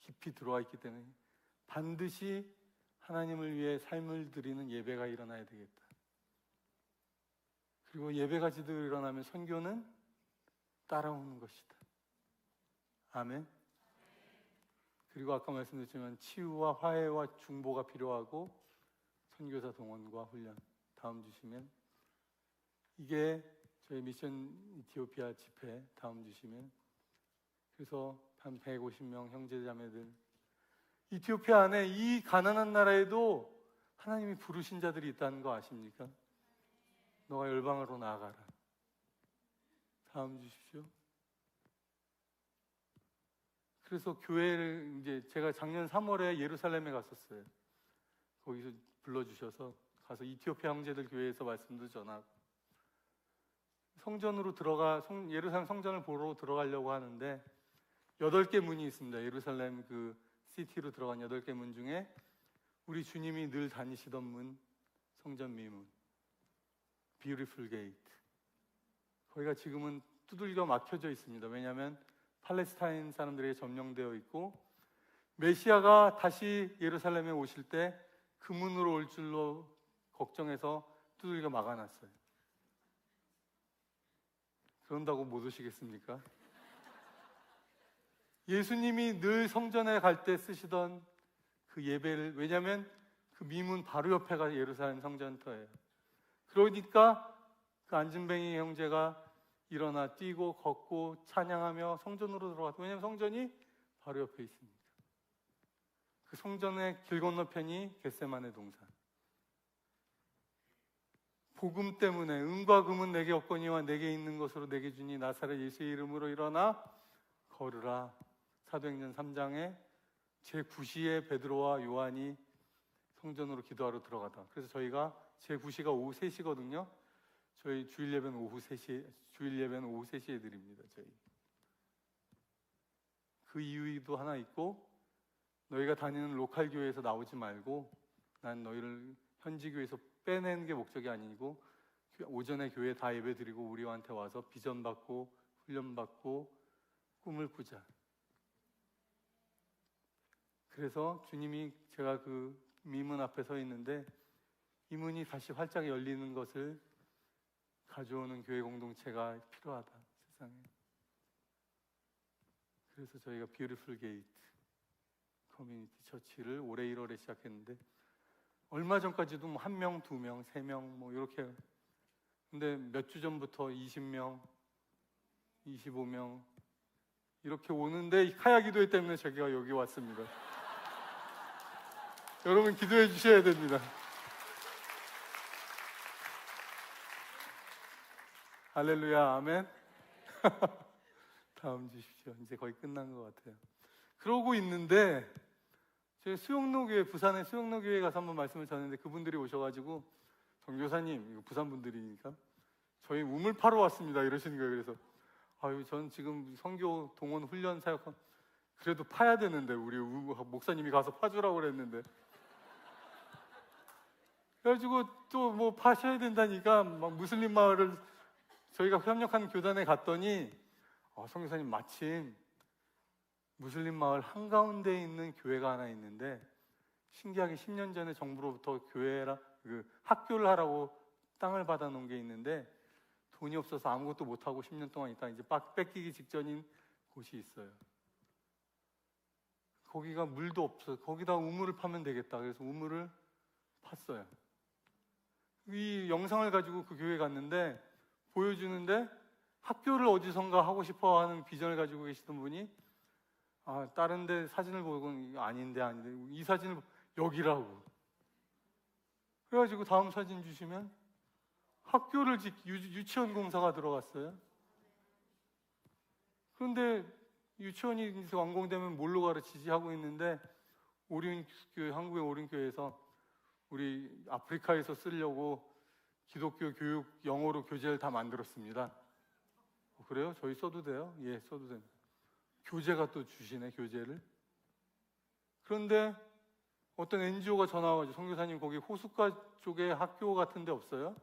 깊이 들어와 있기 때문에 반드시 하나님을 위해 삶을 드리는 예배가 일어나야 되겠다. 그리고 예배가 제대로 일어나면 선교는 따라오는 것이다. 아멘. 그리고 아까 말씀드렸지만 치유와 화해와 중보가 필요하고 선교사 동원과 훈련. 다음 주시면, 이게 저희 미션 이티오피아 집회. 다음 주시면, 그래서 한 150명 형제자매들, 이티오피아 안에 이 가난한 나라에도 하나님이 부르신 자들이 있다는 거 아십니까? 너가 열방으로 나아가라. 다음 주십시오. 그래서 교회를 이제 제가 작년 3월에 예루살렘에 갔었어요. 거기서 불러주셔서 가서 이티오피아 형제들 교회에서 말씀도 전하고, 성전으로 예루살렘 성전을 보러 들어가려고 하는데 8개 문이 있습니다. 예루살렘 그 시티로 들어간 8개 문 중에 우리 주님이 늘 다니시던 문, 성전 미문, 뷰티풀 게이트. 거기가 지금은 두들겨 막혀져 있습니다. 왜냐하면 팔레스타인 사람들에게 점령되어 있고, 메시아가 다시 예루살렘에 오실 때 그 문으로 올 줄로 걱정해서 두들겨 막아놨어요. 그런다고 못 오시겠습니까? 예수님이 늘 성전에 갈 때 쓰시던 그 예배를, 왜냐하면 그 미문 바로 옆에가 예루살렘 성전터예요. 그러니까 그 안진뱅이 형제가 일어나 뛰고 걷고 찬양하며 성전으로 들어갔고, 왜냐하면 성전이 바로 옆에 있으니까. 그 성전의 길 건너편이 겟세마네 동산. 복음 때문에 은과 금은 내게 없거니와 내게 있는 것으로 내게 주니 나사렛 예수의 이름으로 일어나 걸으라. 사도행전 3장에 제9시에 베드로와 요한이 성전으로 기도하러 들어가다. 그래서 저희가 제9시가 오후 3시거든요. 저희 주일 예배는 오후 3시에 드립니다. 저희. 그 이유도 하나 있고, 너희가 다니는 로컬 교회에서 나오지 말고 난 너희를 현지 교회에서 빼내는 게 목적이 아니고, 오전에 교회 다 예배 드리고 우리한테 와서 비전 받고 훈련 받고 꿈을 꾸자. 그래서 주님이, 제가 그 미문 앞에 서 있는데 이 문이 다시 활짝 열리는 것을 가져오는 교회 공동체가 필요하다, 세상에. 그래서 저희가 뷰티풀 게이트 커뮤니티 처치를 올해 1월에 시작했는데, 얼마 전까지도 뭐 1명, 2명, 3명 뭐 이렇게. 근데 몇 주 전부터 20명, 25명, 이렇게 오는데 이 카야 기도회 때문에 제가 여기 왔습니다. 여러분 기도해 주셔야 됩니다. 할렐루야, 아멘. 다음 주십시오. 이제 거의 끝난 것 같아요. 그러고 있는데 제 수영로교회, 부산에 수영로교회 가서 한번 말씀을 전했는데 그분들이 오셔가지고 정교사님, 이거 부산 분들이니까 저희 우물 파러 왔습니다 이러시는 거예요. 그래서 아유, 전 지금 선교 동원 훈련 사역 그래도 파야 되는데 우리 목사님이 가서 파주라고 그랬는데 그래가지고 또 뭐 파셔야 된다니까 막 무슬림 마을을 저희가 협력하는 교단에 갔더니 선교사님 마침 무슬림 마을 한가운데에 있는 교회가 하나 있는데 신기하게 10년 전에 정부로부터 학교를 하라고 땅을 받아 놓은 게 있는데 돈이 없어서 아무것도 못하고 10년 동안 있다가 이제 뺏기기 직전인 곳이 있어요. 거기가 물도 없어. 거기다 우물을 파면 되겠다. 그래서 우물을 팠어요. 이 영상을 가지고 그 교회에 갔는데 보여주는데 학교를 어디선가 하고 싶어 하는 비전을 가지고 계시던 분이 다른 데 사진을 보고 아닌데 이 사진을 여기라고. 그래가지고 다음 사진 주시면 학교를 유치원 공사가 들어갔어요. 그런데 유치원이 완공되면 뭘로 가르치지 하고 있는데 한국의 오륜교회에서 우리 아프리카에서 쓰려고 기독교 교육 영어로 교재를 다 만들었습니다. 그래요? 저희 써도 돼요? 예, 써도 됩니다. 교재가 또 주시네, 교재를. 그런데 어떤 NGO가 전화 와가지고 선교사님 거기 호숫가 쪽에 학교 같은 데 없어요?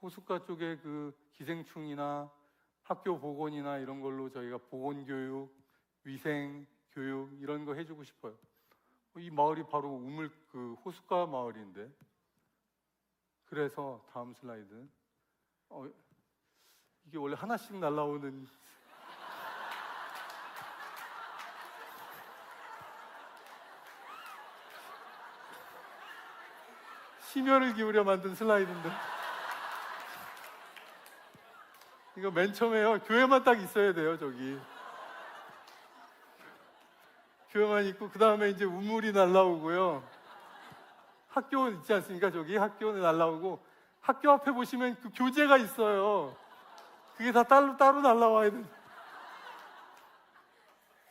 호숫가 쪽에 그 기생충이나 학교 보건이나 이런 걸로 저희가 보건교육, 위생교육 이런 거 해주고 싶어요. 이 마을이 바로 호숫가 마을인데. 그래서 다음 슬라이드. 이게 원래 하나씩 날라오는 심혈을 기울여 만든 슬라이드인데 이거 맨 처음에요. 교회만 딱 있어야 돼요. 저기 교회만 있고 그 다음에 이제 우물이 날라오고요. 학교 있지 않습니까? 저기 학교는 날라오고 학교 앞에 보시면 그 교재가 있어요. 그게 다 따로 날라와야 돼.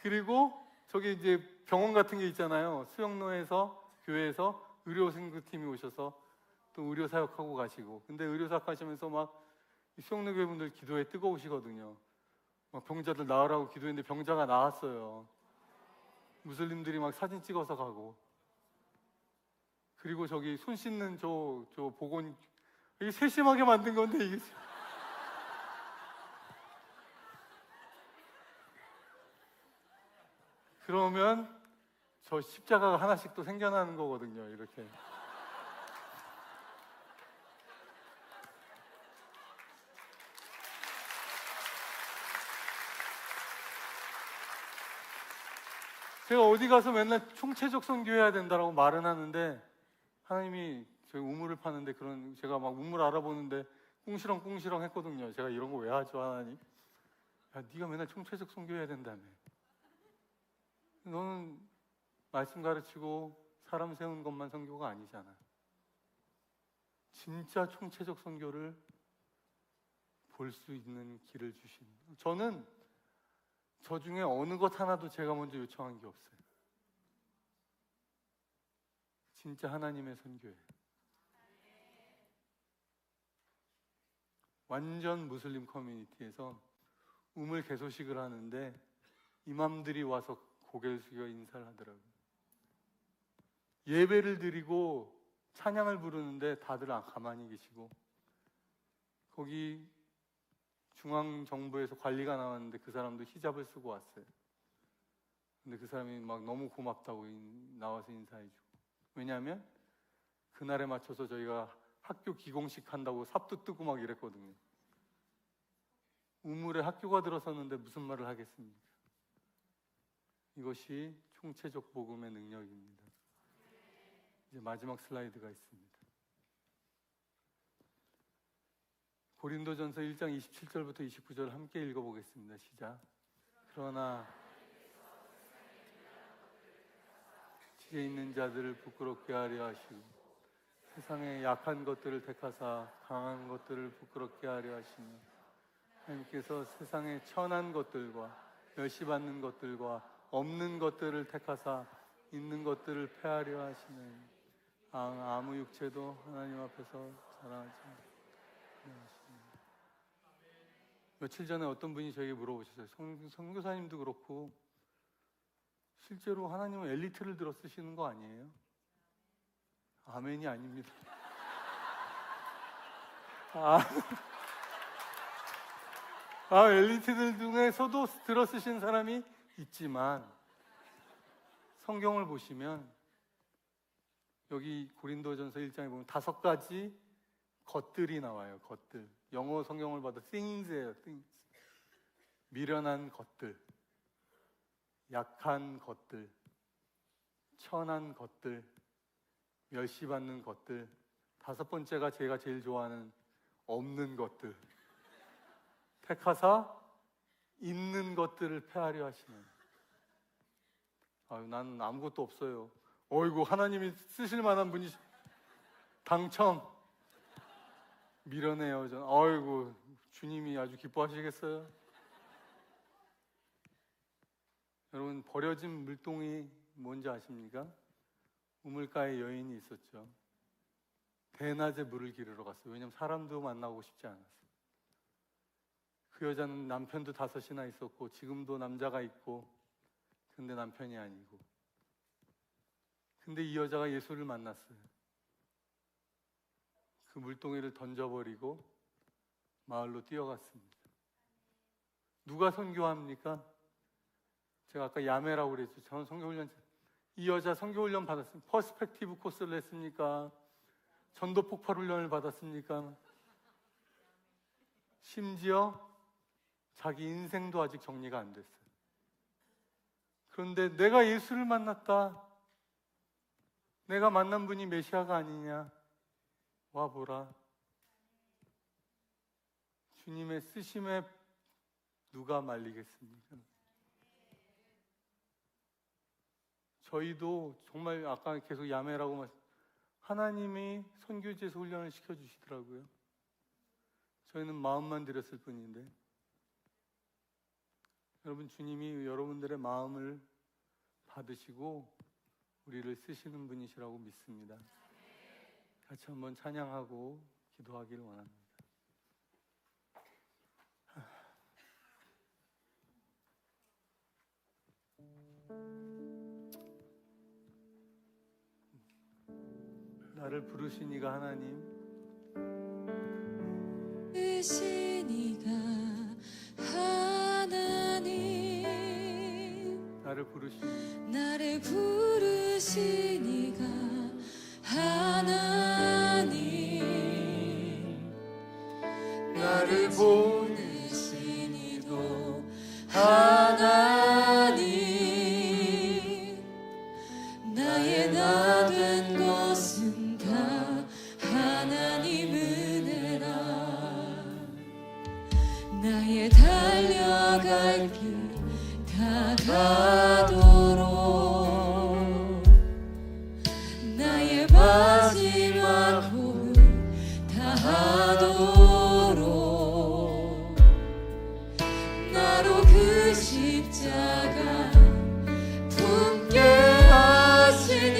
그리고 저기 이제 병원 같은 게 있잖아요. 수영로에서 교회에서 의료생구팀이 오셔서 또 의료 사역하고 가시고. 근데 의료 사역하시면서 막 수영로 교회분들 기도에 뜨거우시거든요. 막 병자들 나으라고 기도했는데 병자가 나았어요. 무슬림들이 막 사진 찍어서 가고. 그리고 저기 손 씻는 저 보건 이게 세심하게 만든 건데 이게 그러면 저 십자가가 하나씩 또 생겨나는 거거든요. 이렇게. 제가 어디 가서 맨날 총체적 선교해야 된다라고 말은 하는데 하나님이 저희 우물을 파는데 제가 막 우물 알아보는데 꿍시렁 했거든요. 제가 이런 거 왜 하죠, 하나님? 야, 네가 맨날 총체적 선교해야 된다며. 너는 말씀 가르치고 사람 세운 것만 선교가 아니잖아. 진짜 총체적 선교를 볼 수 있는 길을 주신. 저는 저 중에 어느 것 하나도 제가 먼저 요청한 게 없어요. 진짜 하나님의 선교예요. 완전 무슬림 커뮤니티에서 우물 개소식을 하는데 이맘들이 와서 고개를 숙여 인사를 하더라고요. 예배를 드리고 찬양을 부르는데 다들 가만히 계시고 거기 중앙정부에서 관리가 나왔는데 그 사람도 히잡을 쓰고 왔어요. 근데 그 사람이 막 너무 고맙다고 나와서 인사해주고. 왜냐하면 그날에 맞춰서 저희가 학교 기공식 한다고 삽도 뜨고 막 이랬거든요. 우물에 학교가 들어섰는데 무슨 말을 하겠습니까? 이것이 총체적 복음의 능력입니다. 이제 마지막 슬라이드가 있습니다. 고린도전서 1장 27절부터 29절 함께 읽어보겠습니다. 시작. 그러나 지혜 있는 자들을 부끄럽게 하려 하시고 세상의 약한 것들을 택하사 강한 것들을 부끄럽게 하려 하시며 하나님께서 세상의 천한 것들과 멸시받는 것들과 없는 것들을 택하사 있는 것들을 폐하려 하시는 아무 육체도 하나님 앞에서 자랑하지 않으십니다. 며칠 전에 어떤 분이 저에게 물어보셨어요. 선교사님도 그렇고 실제로 하나님은 엘리트를 들어 쓰시는 거 아니에요? 아멘이 아닙니다. 엘리트들 중에서도 들어 쓰신 사람이 있지만 성경을 보시면 여기 고린도전서 1장에 보면 5가지 것들이 나와요. 것들. 영어 성경을 봐도 things예요. things. 미련한 것들, 약한 것들, 천한 것들, 멸시받는 것들. 5번째가 제가 제일 좋아하는 없는 것들. 택하사 있는 것들을 폐하려 하시는. 나는 아무것도 없어요. 어이구, 하나님이 쓰실 만한 분이 당첨. 밀어내요. 전 어이구, 주님이 아주 기뻐하시겠어요? 여러분, 버려진 물동이 뭔지 아십니까? 우물가에 여인이 있었죠. 대낮에 물을 기르러 갔어요. 왜냐하면 사람도 만나고 싶지 않았어요. 그 여자는 남편도 5이나 있었고 지금도 남자가 있고, 근데 남편이 아니고. 근데 이 여자가 예수를 만났어요. 그 물동이를 던져버리고 마을로 뛰어갔습니다. 누가 선교합니까? 제가 아까 야매라고 그랬죠. 저는 선교훈련, 이 여자 선교훈련 받았습니다. 퍼스펙티브 코스를 했습니까? 전도 폭발 훈련을 받았습니까? 심지어 자기 인생도 아직 정리가 안 됐어요. 그런데 내가 예수를 만났다. 내가 만난 분이 메시아가 아니냐. 와보라. 주님의 쓰심에 누가 말리겠습니까? 저희도 정말 아까 계속 야매라고 하나님이 선교지에서 훈련을 시켜주시더라고요. 저희는 마음만 드렸을 뿐인데, 여러분, 주님이 여러분들의 마음을 받으시고 우리를 쓰시는 분이시라고 믿습니다. 같이 한번 찬양하고 기도하기를 원합니다. 나를 부르신 이가 하나님, 부르신 이가 하나님, 나를 부르신 나를 부르신 이가 하나님, 나를 보내신 이도 하나님, 나의 나 된 것은 다 하나님 은혜라. 나의 달려갈 길 다가도록, 나의 마지막 호흡 다하도록, 나로 그 십자가 품게 하시니,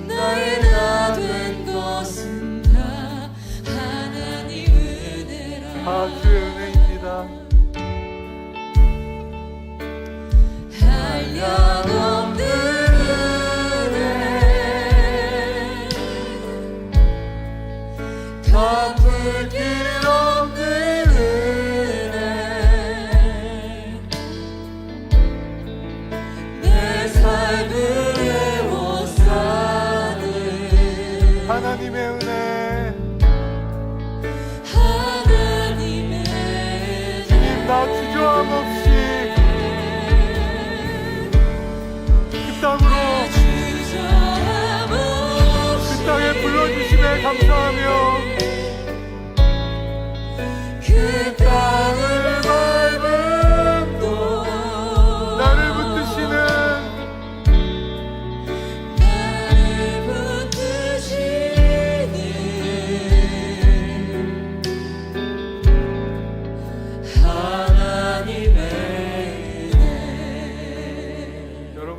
나의 나 된 것은 다 하나님 은혜라. 다 주의 은혜입니다. 한량없는 은혜, 갚을 길 없는 은혜, 내 삶을 애워싸는 하나님의 은혜, 하나님의 주님, 나 주저함 없이 그 땅으로, 그 땅에 불러주심에 감사하며 그 땅을 밟은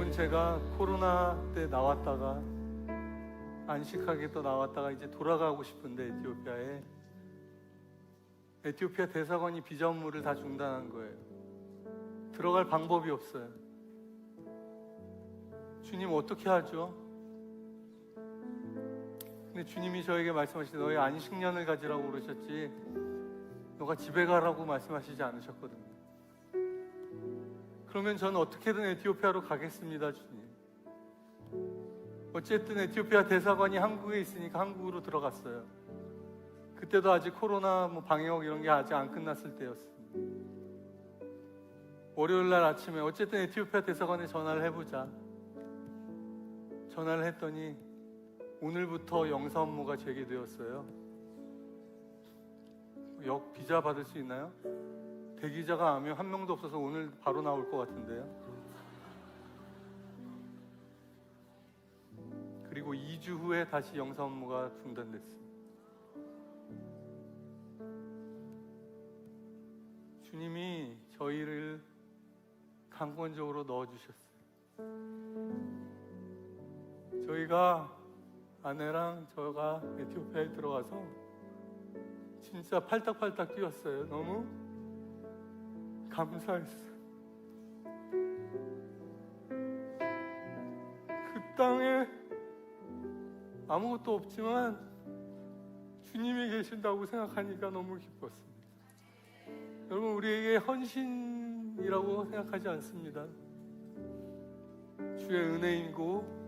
여러분, 제가 코로나 때 나왔다가 안식하게 또 나왔다가 이제 돌아가고 싶은데 에티오피아 대사관이 비자 업무를 다 중단한 거예요. 들어갈 방법이 없어요. 주님 어떻게 하죠? 근데 주님이 저에게 말씀하시되 너희 안식년을 가지라고 그러셨지 너가 집에 가라고 말씀하시지 않으셨거든요. 그러면 저는 어떻게든 에티오피아로 가겠습니다, 주님. 어쨌든 에티오피아 대사관이 한국에 있으니까 한국으로 들어갔어요. 그때도 아직 코로나 방역 이런 게 아직 안 끝났을 때였습니다. 월요일 날 아침에 어쨌든 에티오피아 대사관에 전화를 해보자. 전화를 했더니 오늘부터 영사 업무가 재개되었어요. 비자 받을 수 있나요? 대기자가 하면 한 명도 없어서 오늘 바로 나올 것 같은데요. 그리고 2주 후에 다시 영사 업무가 중단됐습니다. 주님이 저희를 강권적으로 넣어주셨어요. 저희가 아내랑 저가 에티오피아에 들어가서 진짜 팔딱팔딱 뛰었어요. 너무 감사했어요. 그 땅에 아무것도 없지만 주님이 계신다고 생각하니까 너무 기뻤습니다. 여러분, 우리에게 헌신이라고 생각하지 않습니다. 주의 은혜이고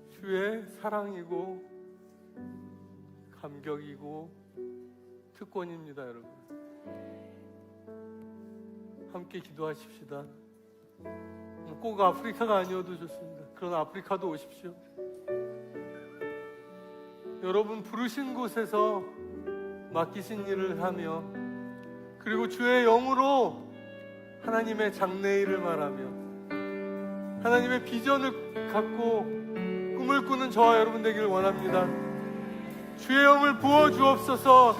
주의 사랑이고 감격이고 특권입니다, 여러분. 함께 기도하십시다. 꼭 아프리카가 아니어도 좋습니다. 그러나 아프리카도 오십시오. 여러분 부르신 곳에서 맡기신 일을 하며 그리고 주의 영으로 하나님의 장래일을 말하며 하나님의 비전을 갖고 꿈을 꾸는 저와 여러분 되기를 원합니다. 주의 영을 부어주옵소서.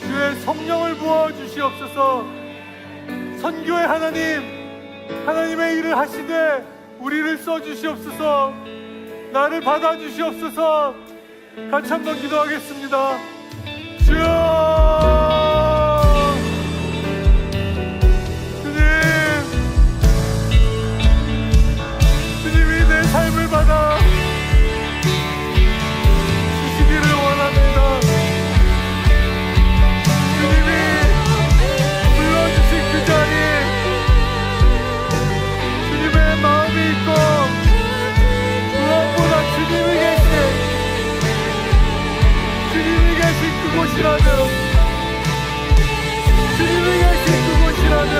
주의 성령을 부어주시옵소서. 선교의 하나님의 일을 하시되 우리를 써주시옵소서. 나를 받아주시옵소서. 같이 한번 기도하겠습니다. 주여, 주님이 내 삶을 받아 주시기를 원합니다. 주님이 불러주신 그 자리, 주님의 마음이 있고 무엇보다 주님이 계신 그곳이라면, 주님이 계신 그곳이라면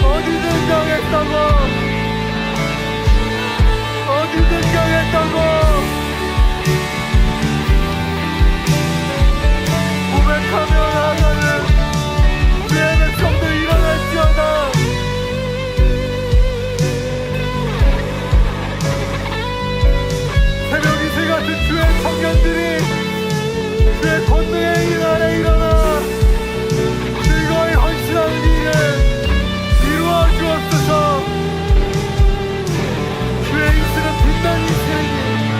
어디든 가겠다고, 어디든 가겠다고 고백하며 나아가는 주의 백성들 일어날지어다. 새벽 이슬 같은 주의 청년들이 주의 권능의 일 아래 일어나 즐거이 헌신하는 일을 이루어 주옵소서. 주의 이슬은 빛나는 이슬이니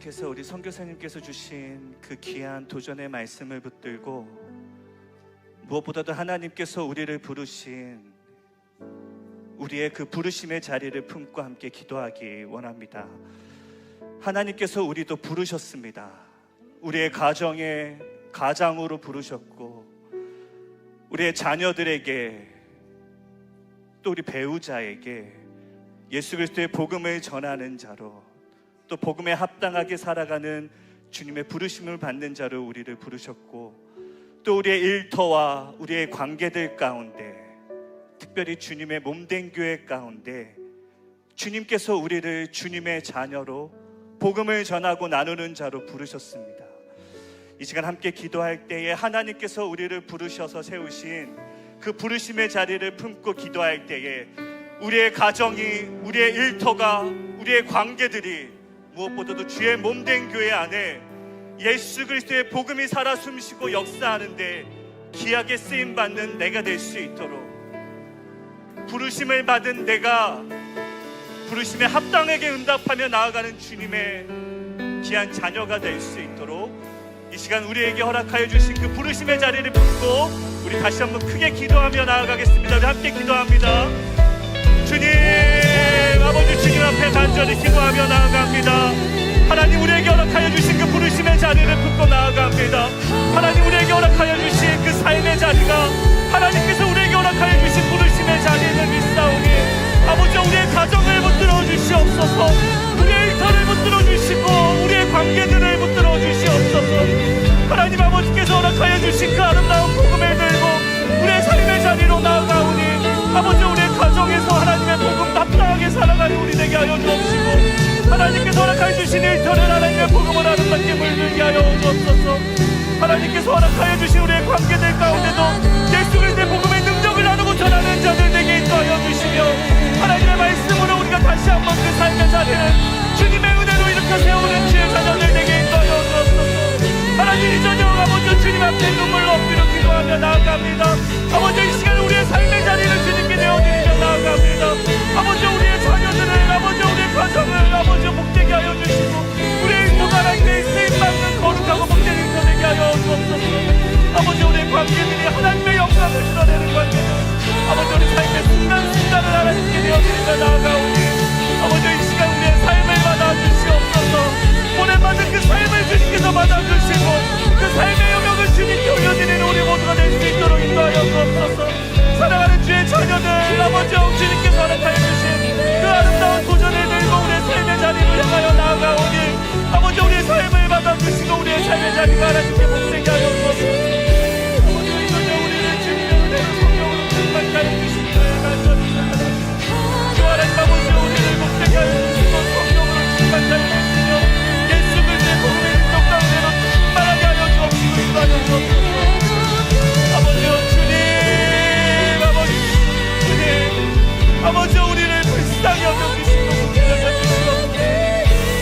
계속해서 우리 선교사님께서 주신 그 귀한 도전의 말씀을 붙들고 무엇보다도 하나님께서 우리를 부르신 우리의 그 부르심의 자리를 품고 함께 기도하기 원합니다. 하나님께서 우리도 부르셨습니다. 우리의 가정에 가장으로 부르셨고, 우리의 자녀들에게, 또 우리 배우자에게 예수 그리스도의 복음을 전하는 자로, 또 복음에 합당하게 살아가는 주님의 부르심을 받는 자로 우리를 부르셨고, 또 우리의 일터와 우리의 관계들 가운데, 특별히 주님의 몸된 교회 가운데 주님께서 우리를 주님의 자녀로 복음을 전하고 나누는 자로 부르셨습니다. 이 시간 함께 기도할 때에 하나님께서 우리를 부르셔서 세우신 그 부르심의 자리를 품고 기도할 때에 우리의 가정이, 우리의 일터가, 우리의 관계들이 무엇보다도 주의 몸된 교회 안에 예수 그리스도의 복음이 살아 숨쉬고 역사하는데 귀하게 쓰임받는 내가 될 수 있도록, 부르심을 받은 내가 부르심에 합당하게 응답하며 나아가는 주님의 귀한 자녀가 될 수 있도록 이 시간 우리에게 허락하여 주신 그 부르심의 자리를 품고 우리 다시 한번 크게 기도하며 나아가겠습니다. 우리 함께 기도합니다. 주님, 아버지 주님 앞에 간절히 기도하며 나아갑니다. 하나님, 우리에게 허락하여 주신 그 부르심의 자리를 품고 나아갑니다. 하나님, 우리에게 허락하여 주신 그 삶의 자리가, 하나님께서 우리에게 허락하여 주신 부르심의 자리를 믿사오니 아버지, 우리의 가정을 붙들어 주시옵소서. 우리의 일터를 붙들어 주시고 우리의 관계들을 붙들어 주시옵소서. 하나님 아버지께서 허락하여 주신 그 아름다운 복음을 들고 우리의 삶의 자리로 나아가오니 아버지, 우리의 가정에서 하나님의 복음 합당하게 살아가는 우리 되게 하여 주옵시고, 하나님께서 허락하여 주신 일터를 하나님의 복음을 아름답게 물들게 하여 주옵소서. 하나님께서 허락하여 주신 우리의 관계들 가운데도 예수 그리스도의 복음의 능력을 나누고 전하는 자들 되게 인도하여 주시며, 하나님의 말씀으로 우리가 다시 한번 그 삶의 자리를 주님의 은혜로 일으켜 세우는 주의 자녀들 되게 인도하여 주옵소서. 하나님, 이 저녁 아버지 주님 앞에 눈물로 엎드려 기도하며 나아갑니다. 아버지, 이 시간 우리의 삶의 자리를 주님께 내어드리며 나아갑니다. 아버지, 우리의 자녀들을, 아버지 우리의 가정을 아버지 복되게 하여 주시고 우리의 일터가 하나님께 쓰임받는 거룩하고 복된 일터 되게 하여 주옵소서. 아버지, 우리의 관계들이 하나님의 영광을 드러내는 관계들, 아버지 우리 삶의 순간순간을 하나님께 내어드리며 나아가오니 아버지, 이 시간 우리의 삶을 받아주시옵소서. 보내받은 그 삶을 주님께서 받아주시고 그 삶의 영역을 주님께 올려드리는 우리 모두가 될 수 있도록 인도하여 주옵소서. 사랑하는 주의 자녀들, 아버지 주님께서 허락하여 주신 그 아름다운 도전을 들고 우리의 삶의 자리로 향하여 나아가오니 아버지, 우리의 삶을 받아주시고 우리의 삶의 자리가 하나님께 복되게 하여 주옵소서. 아버지, 우리를 주님의 은혜로 성령으로 충만케 하여 주시기를 간절히 기도합니다. 주 하나님 아버지, 우리를 복되게 하여 주시고 성령으로 충만케 하여 주시며 예수 그리스도의 복음의 능력 가운데로 충만하게 하여 주옵시고 인도하여 주옵소서. 아버지 주님, 아버지 주님, 아버지 우리를 불쌍히 여겨주시고 복되게 하여 주시옵소서.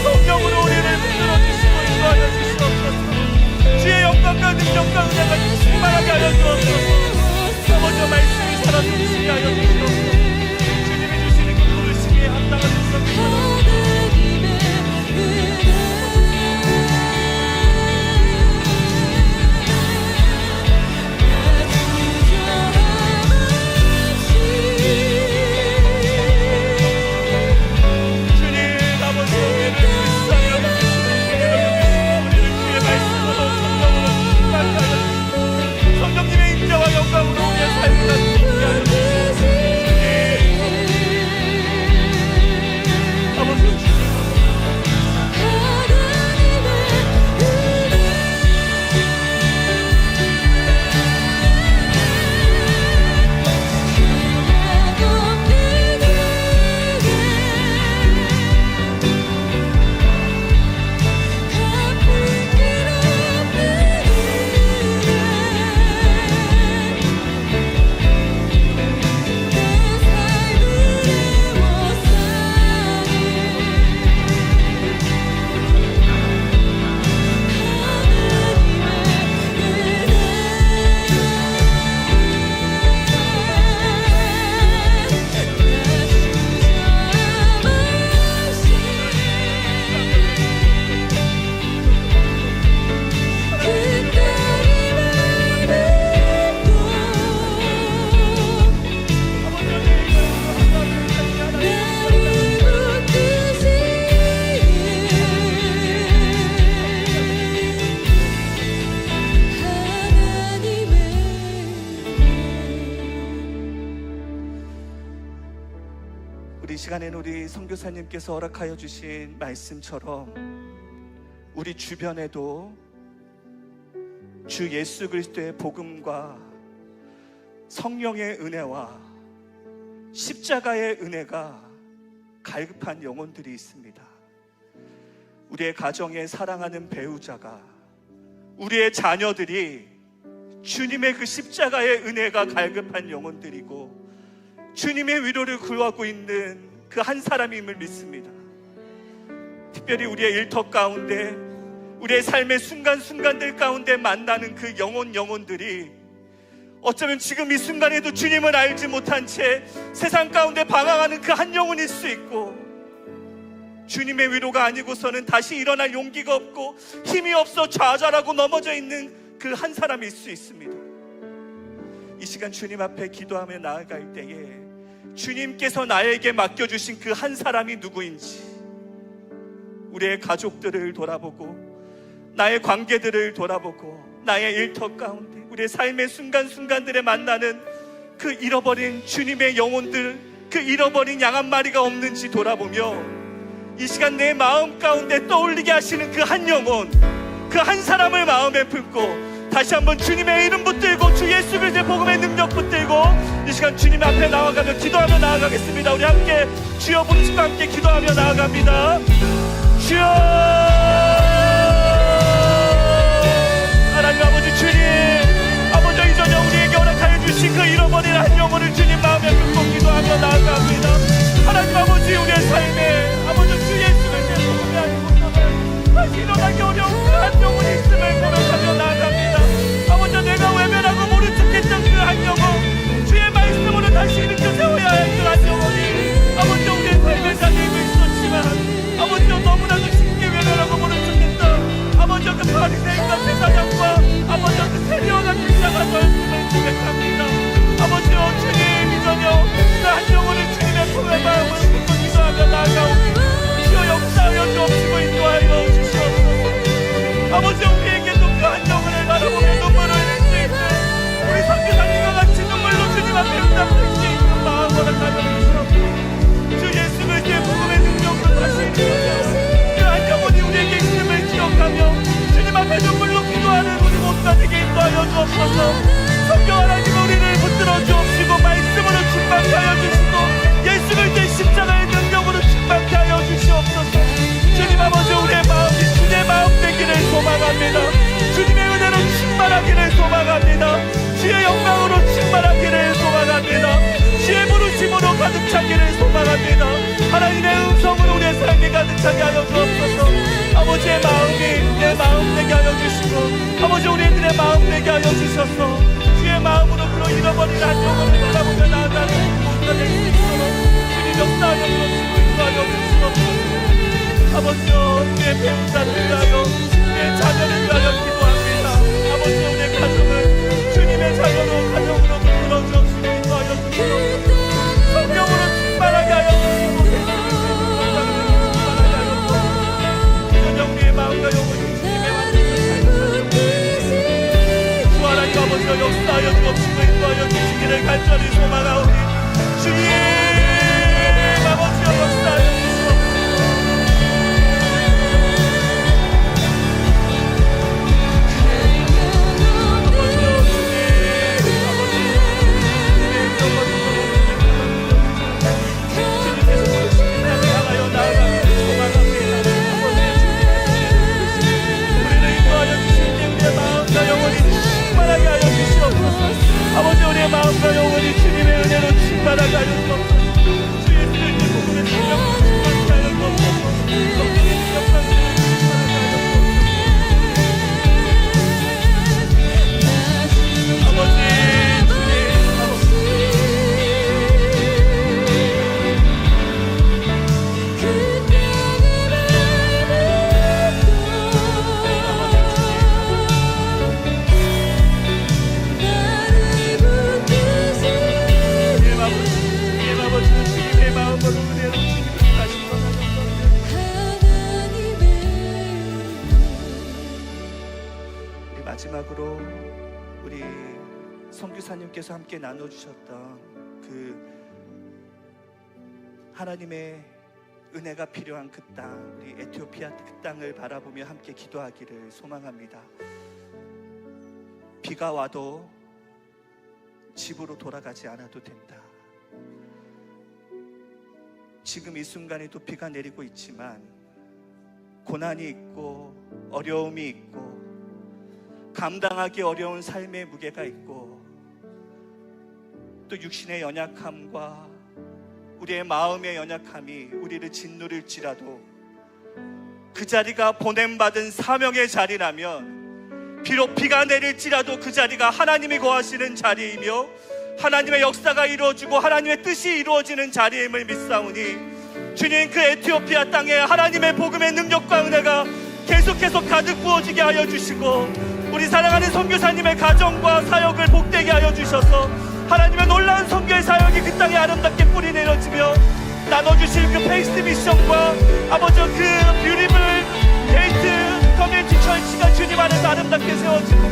성령으로 우리를 붙들어 주시고 인도하여 주시옵소서. 주의 영광과 능력과 은혜가 충만하게 하여 주옵소서. 아버지, 말씀이 살아 숨쉬게 하여 주시옵소서. 주님이 주시는 그 부르심에 합당한 성령으로 아버지, 이 시간에는 우리 선교사님께서 허락하여 주신 말씀처럼 우리 주변에도 주 예수 그리스도의 복음과 성령의 은혜와 십자가의 은혜가 갈급한 영혼들이 있습니다. 우리의 가정에 사랑하는 배우자가, 우리의 자녀들이 주님의 그 십자가의 은혜가 갈급한 영혼들이고 주님의 위로를 구하고 있는 그 한 사람임을 믿습니다. 특별히 우리의 일터 가운데, 우리의 삶의 순간순간들 가운데 만나는 그 영혼들이 어쩌면 지금 이 순간에도 주님을 알지 못한 채 세상 가운데 방황하는 그 한 영혼일 수 있고, 주님의 위로가 아니고서는 다시 일어날 용기가 없고 힘이 없어 좌절하고 넘어져 있는 그 한 사람일 수 있습니다. 이 시간 주님 앞에 기도하며 나아갈 때에 주님께서 나에게 맡겨주신 그 한 사람이 누구인지, 우리의 가족들을 돌아보고 나의 관계들을 돌아보고 나의 일터 가운데 우리의 삶의 순간순간들에 만나는 그 잃어버린 주님의 영혼들, 그 잃어버린 양 한 마리가 없는지 돌아보며 이 시간 내 마음 가운데 떠올리게 하시는 그 한 영혼, 그 한 사람을 마음에 품고 다시 한번 주님의 이름 붙들고 주 예수 그리스도의 복음의 능력 붙들고 이 시간 주님 앞에 나아가며 기도하며 나아가겠습니다. 우리 함께 주여 부르심과 함께 기도하며 나아갑니다. 주여, 하나님 아버지, 주님 아버지, 이 저녁 우리에게 허락하여 주신 그 잃어버린 한 영혼을 주님 마음에 품고 기도하며 나아갑니다. 하나님 아버지, 우리의 삶에 아버지 주 예수 그리스도의 복음이 아니고서는 다시 일어나기 어려운 그 한 영혼이 있음을 고백하며 나아갑니다. 아버지, 내가 외면하고 모른 척했던 그 한 영혼, 주의 말씀으로 다시 일으켜 세워야 할 그 한 영혼이 아버지 우리의 삶에 자리고 있었지만 아버지 너무나도 쉽게 외면하고 모른 척했던 아버지 그 바리새인과 제사장과 아버지 그 세리와 같은 자가 저였음을 고백합니다. 아버지 주님 이 저녁 그 한 영혼을 주님의 품에 마음을 품고 기도하며 나아가오니 주여 역사하여 주옵시고 인도하여 주시옵소서. 아버지 우리에게도 그 한 영혼을 바라보며 눈물을 흘릴 수 있는 우리 선교사님과 같이 눈물로 주님 앞에 응답할 수 있는 마음 허락하여 주시옵소서. 주 예수 그리스도의 복음의 능력으로 다시 일어나서 그 한 영혼이 우리에게 있음을 기억하며 주님 앞에 눈물로 기도하는 우리 모두가 되게 인도하여 주옵소서. 성경 하나님 우리를 붙들어 주옵시고 말씀으로 충만케 하여 주시고 예수 그리스도의 십자가의 능력으로 충만케 하여 주시옵소서. 주님 아버지 우리의 마음이 주의 마음 되기를 소망합니다. 주님의 은혜로 충만하기를 소망합니다. 주의 영광으로 충만하기를 소망합니다. 주의 부르심으로 가득 차기를 소망합니다. 하나님의 음성으로 우리의 삶이 가득 차게 하여 주옵소서. 아버지의 마음이 내 마음 되게 하여 주시고 아버지 우리들의 마음 되게 하여 주셔서 주의 마음으로 그로 잃어버린 한 영혼을 바라보며 나아가는 모두가 될 수 있도록 주님 역사하여 주옵시고 인도하여 주시옵소서. 아버지여 우리의 배우자를 위하여 우리의 자녀를 위하여 기도합니다. 아버지 우리의 가정을 주님의 자녀로 가정으로 불러 주옵시고 인도하여 주시옵소서. 성령으로 충만하게 하여 주시고 충만하게 하여 주옵소서. 이 저녁 우리의 마음과 영혼이 주님의 말씀을 주 하나님 아버지여 역사하여 주옵시고 인도하여 주시기를 간절히 소망하오니 주님 아버지여 역사하여 주시옵소서. 아버지 우리의 마음과 영혼이 주님의 은혜로 충만하게 하여 주옵소서. 주의 뜻을 복음의 능력으로 충만하게 하여 주옵소서. 성령의 능력과 은혜로 충만하게 하여 주옵소서. 아버지 주님 마지막으로 우리 선교사님께서 함께 나눠주셨던 그 하나님의 은혜가 필요한 그 땅, 우리 에티오피아 그 땅을 바라보며 함께 기도하기를 소망합니다. 비가 와도 집으로 돌아가지 않아도 된다. 지금 이 순간에도 비가 내리고 있지만 고난이 있고 어려움이 있고 감당하기 어려운 삶의 무게가 있고 또 육신의 연약함과 우리의 마음의 연약함이 우리를 짓누를지라도 그 자리가 보냄받은 사명의 자리라면 비록 비가 내릴지라도 그 자리가 하나님이 거하시는 자리이며 하나님의 역사가 이루어지고 하나님의 뜻이 이루어지는 자리임을 믿사오니 주님, 그 에티오피아 땅에 하나님의 복음의 능력과 은혜가 계속해서 가득 부어지게 하여 주시고 우리 사랑하는 선교사님의 가정과 사역을 복되게 하여 주셔서 하나님의 놀라운 선교의 사역이 그 땅에 아름답게 뿌리 내려지며 나눠주실 그 페이스 미션과 아버지 그 뷰티풀 게이트 커뮤니티 철치가 주님 안에서 아름답게 세워지고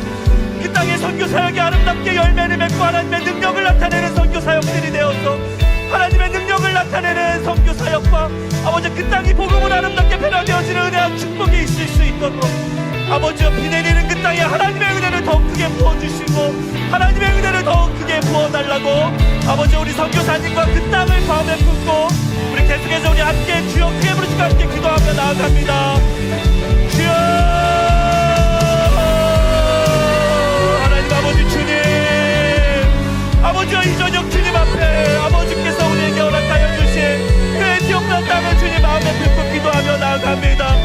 그 땅의 선교 사역이 아름답게 열매를 맺고 하나님의 능력을 나타내는 선교 사역들이 되어서 하나님의 능력을 나타내는 선교 사역과 아버지 그 땅이 복음으로 아름답게 변화되어지는 은혜와 축복이 있을 수 있도록 아버지 비 내리는 그 땅에 하나님의 은혜를 더 크게 부어주시고 하나님의 은혜를 더 크게 부어달라고 아버지 우리 선교사님과 그 땅을 마음에 품고 우리 계속해서 우리 함께 주여 크게 부르시고 함께 기도하며 나아갑니다. 주여 하나님 아버지 주님 아버지와 이 저녁 주님 앞에 아버지께서 우리에게 허락하여 주신 그 에티오피아 땅을 주님 마음에 품고 기도하며 나아갑니다.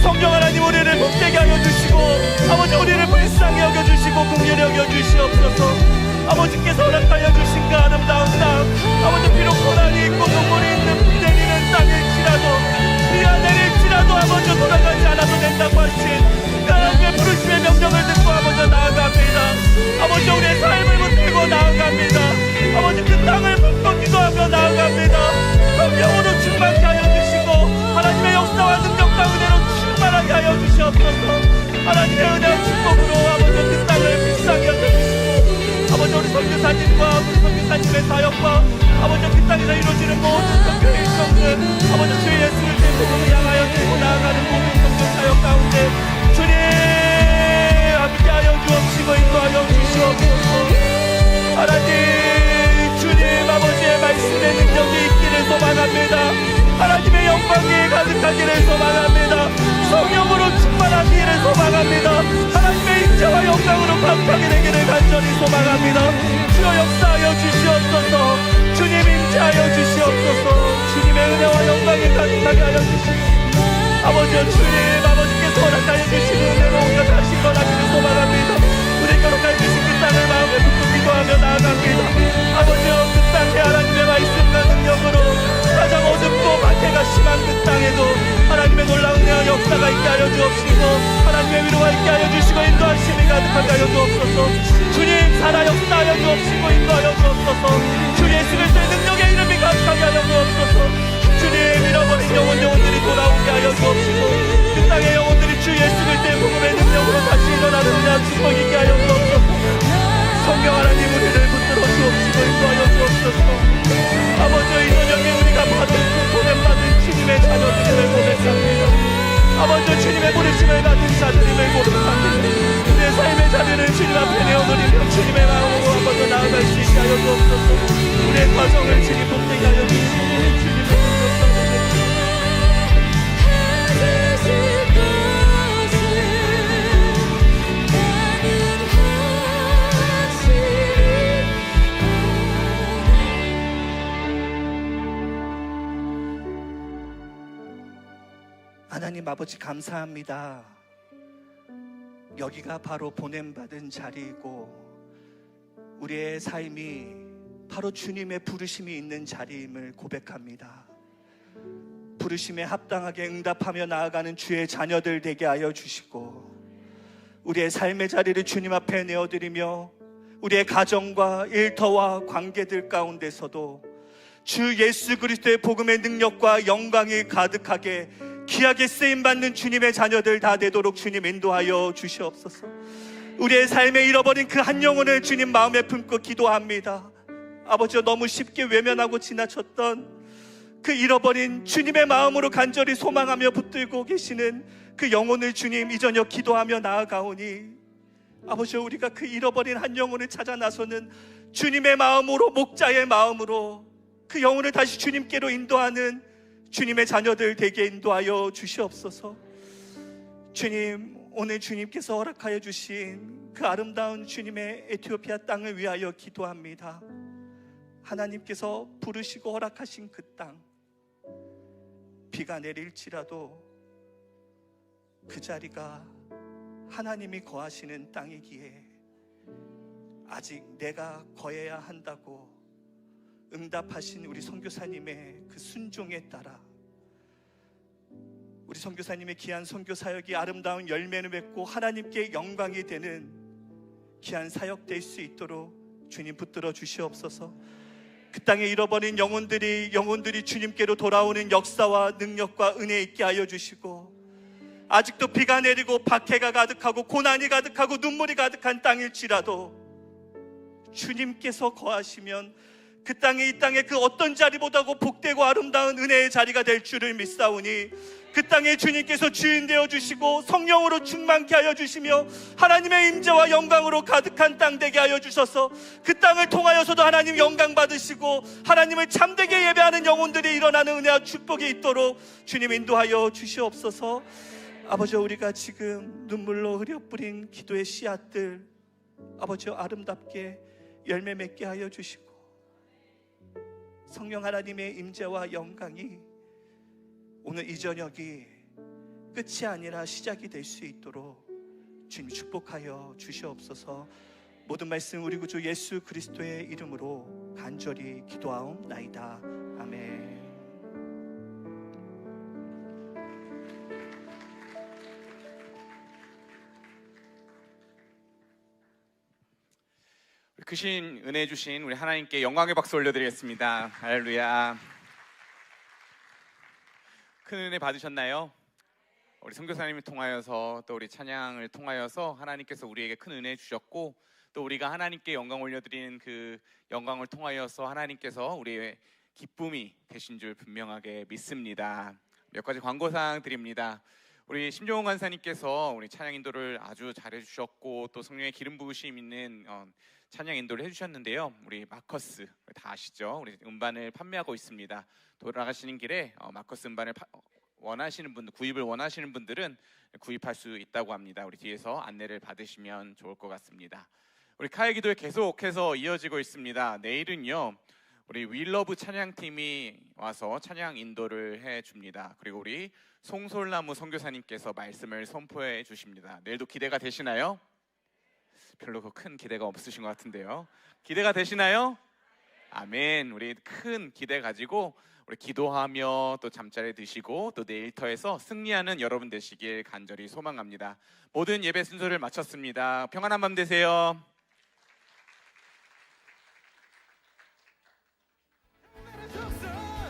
성령 하나님 우리를 복되게 하여 주시고 아버지 우리를 불쌍히 여겨주시고 긍휼히 여겨주시옵소서. 아버지께서 허락하여 주신 그 아름다운 땅 아버지 비록 고난이 있고 눈물이 있는 비 내리는 땅일지라도 비가 내릴지라도 아버지 돌아가지 않아도 된다고 하신 그 하나님의 부르심의 명령을 듣고 아버지 나아갑니다. 아버지 우리의 삶을 붙들고 나아갑니다. 아버지 그 땅을 품고 기도하며 나아갑니다. 성령으로 충만케 하여 주시고 하나님의 역사와 능력과 은혜로 충만하게 하여 주시옵소서. 하나님의 은혜와 축복으로 아버지 그 땅을 불쌍히 여겨주시고 아버지 우리 선교사님과 우리 선교사님의 사역과 아버지 그 땅에서 이루어지는 모든 선교의 일정들 아버지 주 예수를 대복으로 향하여 들고 나아가는 모든 선교 사역 가운데 주님 함께하여 주옵시고 인도하여 주시옵소서. 하나님 주님 아버지의 말씀의 능력이 있기를 소망합니다. 하나님의 영광이 가득하기를 소망합니다. 성령으로 충만하기를 소망합니다. 하나님의 인자와 영광으로 감사하게 되기를 간절히 소망합니다. 주여 역사하여 주시옵소서. 주님 인자하여 주시옵소서. 주님의 은혜와 영광이 가득하게 하여 주시옵소서. 아버지여 주님 아버지께서 허락하여 주신 은혜로 우리가 다시 일어나기를 소망합니다. 우리 결혼할 주신 그 땅을 마음에 붙고 기도하며 나아갑니다. 아버지여 그 땅에 하나님의 말씀과 능력으로 가장 어둡고 박해가 심한 그 땅에도 하나님의 놀라운 은혜와 역사가 있게 하여 주옵시고 하나님의 위로가 있게 하여 주시고 인도하심이 가득하게 하여 주옵소서. 주님 살아 역사하여 주옵시고 인도하여 주옵소서. 주 예수 그리스도의 능력의 이름이 가득하게 하여 주옵소서. 주님 잃어버린 영혼들이 돌아오게 하여 주옵시고 그 땅의 영혼들이 주 예수 그리스도의 복음의 능력으로 다시 일어나는 은혜와 축복이 있게 하여 주옵소서. 성령 하나님 우리를 붙들어 주옵시고 인도하여 주옵소서. 아버지 이 저녁에 우리가 받은 그 보냄받은 주님의 자녀들임을 고백합니다. 아버지 주님의 부르심을 받은 자들임을 고백합니다. 우리의 삶의 자리를 주님 앞에 내어드리며 주님의 마음으로 한 번 더 나아갈 수 있게 하여 주옵소서. 우리의 과정을 주님 복되게 하여 주시고 주님의 하나님 아버지 감사합니다. 여기가 바로 보냄받은 자리이고 우리의 삶이 바로 주님의 부르심이 있는 자리임을 고백합니다. 부르심에 합당하게 응답하며 나아가는 주의 자녀들 되게 하여 주시고 우리의 삶의 자리를 주님 앞에 내어드리며 우리의 가정과 일터와 관계들 가운데서도 주 예수 그리스도의 복음의 능력과 영광이 가득하게 귀하게 쓰임받는 주님의 자녀들 다 되도록 주님 인도하여 주시옵소서. 우리의 삶에 잃어버린 그 한 영혼을 주님 마음에 품고 기도합니다. 아버지여 너무 쉽게 외면하고 지나쳤던 그 잃어버린 주님의 마음으로 간절히 소망하며 붙들고 계시는 그 영혼을 주님 이 저녁 기도하며 나아가오니 아버지, 우리가 그 잃어버린 한 영혼을 찾아 나서는 주님의 마음으로, 목자의 마음으로 그 영혼을 다시 주님께로 인도하는 주님의 자녀들 되게 인도하여 주시옵소서. 주님, 오늘 주님께서 허락하여 주신 그 아름다운 주님의 에티오피아 땅을 위하여 기도합니다. 하나님께서 부르시고 허락하신 그 땅, 비가 내릴지라도 그 자리가 하나님이 거하시는 땅이기에 아직 내가 거해야 한다고 응답하신 우리 선교사님의 그 순종에 따라 우리 선교사님의 귀한 선교 사역이 아름다운 열매를 맺고 하나님께 영광이 되는 귀한 사역 될 수 있도록 주님 붙들어 주시옵소서. 그 땅에 잃어버린 영혼들이 주님께로 돌아오는 역사와 능력과 은혜 있게 하여 주시고, 아직도 비가 내리고 박해가 가득하고 고난이 가득하고 눈물이 가득한 땅일지라도 주님께서 거하시면 그 땅이 이 땅의 그 어떤 자리보다도 복되고 아름다운 은혜의 자리가 될 줄을 믿사오니, 그 땅에 주님께서 주인 되어 주시고 성령으로 충만케 하여 주시며 하나님의 임재와 영광으로 가득한 땅 되게 하여 주셔서 그 땅을 통하여서도 하나님 영광 받으시고 하나님을 참되게 예배하는 영혼들이 일어나는 은혜와 축복이 있도록 주님 인도하여 주시옵소서. 아버지, 우리가 지금 눈물로 흐려 뿌린 기도의 씨앗들 아버지 아름답게 열매 맺게 하여 주시고, 성령 하나님의 임재와 영광이 오늘 이 저녁이 끝이 아니라 시작이 될 수 있도록 주님 축복하여 주시옵소서. 모든 말씀 우리 구주 예수 그리스도의 이름으로 간절히 기도하옵나이다. 아멘. 크신 은혜 주신 우리 하나님께 영광의 박수 올려드리겠습니다. 할렐루야. 큰 은혜 받으셨나요? 우리 선교사님을 통하여서 또 우리 찬양을 통하여서 하나님께서 우리에게 큰 은혜 주셨고, 또 우리가 하나님께 영광 올려드리는 그 영광을 통하여서 하나님께서 우리의 기쁨이 되신 줄 분명하게 믿습니다. 몇 가지 광고사항 드립니다. 우리 심종원 간사님께서 우리 찬양 인도를 아주 잘해 주셨고, 또 성령의 기름 부으심 있는 찬양 인도를 해주셨는데요. 우리 마커스 다 아시죠? 우리 음반을 판매하고 있습니다. 돌아가시는 길에 마커스 음반을 원하시는 분들, 구입을 원하시는 분들은 구입할 수 있다고 합니다. 우리 뒤에서 안내를 받으시면 좋을 것 같습니다. 우리 카의 기도에 계속해서 이어지고 있습니다. 내일은요, 우리 윌러브 찬양팀이 와서 찬양 인도를 해줍니다. 그리고 우리 송솔나무 선교사님께서 말씀을 선포해 주십니다. 내일도 기대가 되시나요? 별로 큰 기대가 없으신 것 같은데요. 기대가 되시나요? 아멘. 우리 큰 기대 가지고 우리 기도하며 또 잠자리 드시고 또 내일터에서 승리하는 여러분 되시길 간절히 소망합니다. 모든 예배 순서를 마쳤습니다. 평안한 밤 되세요.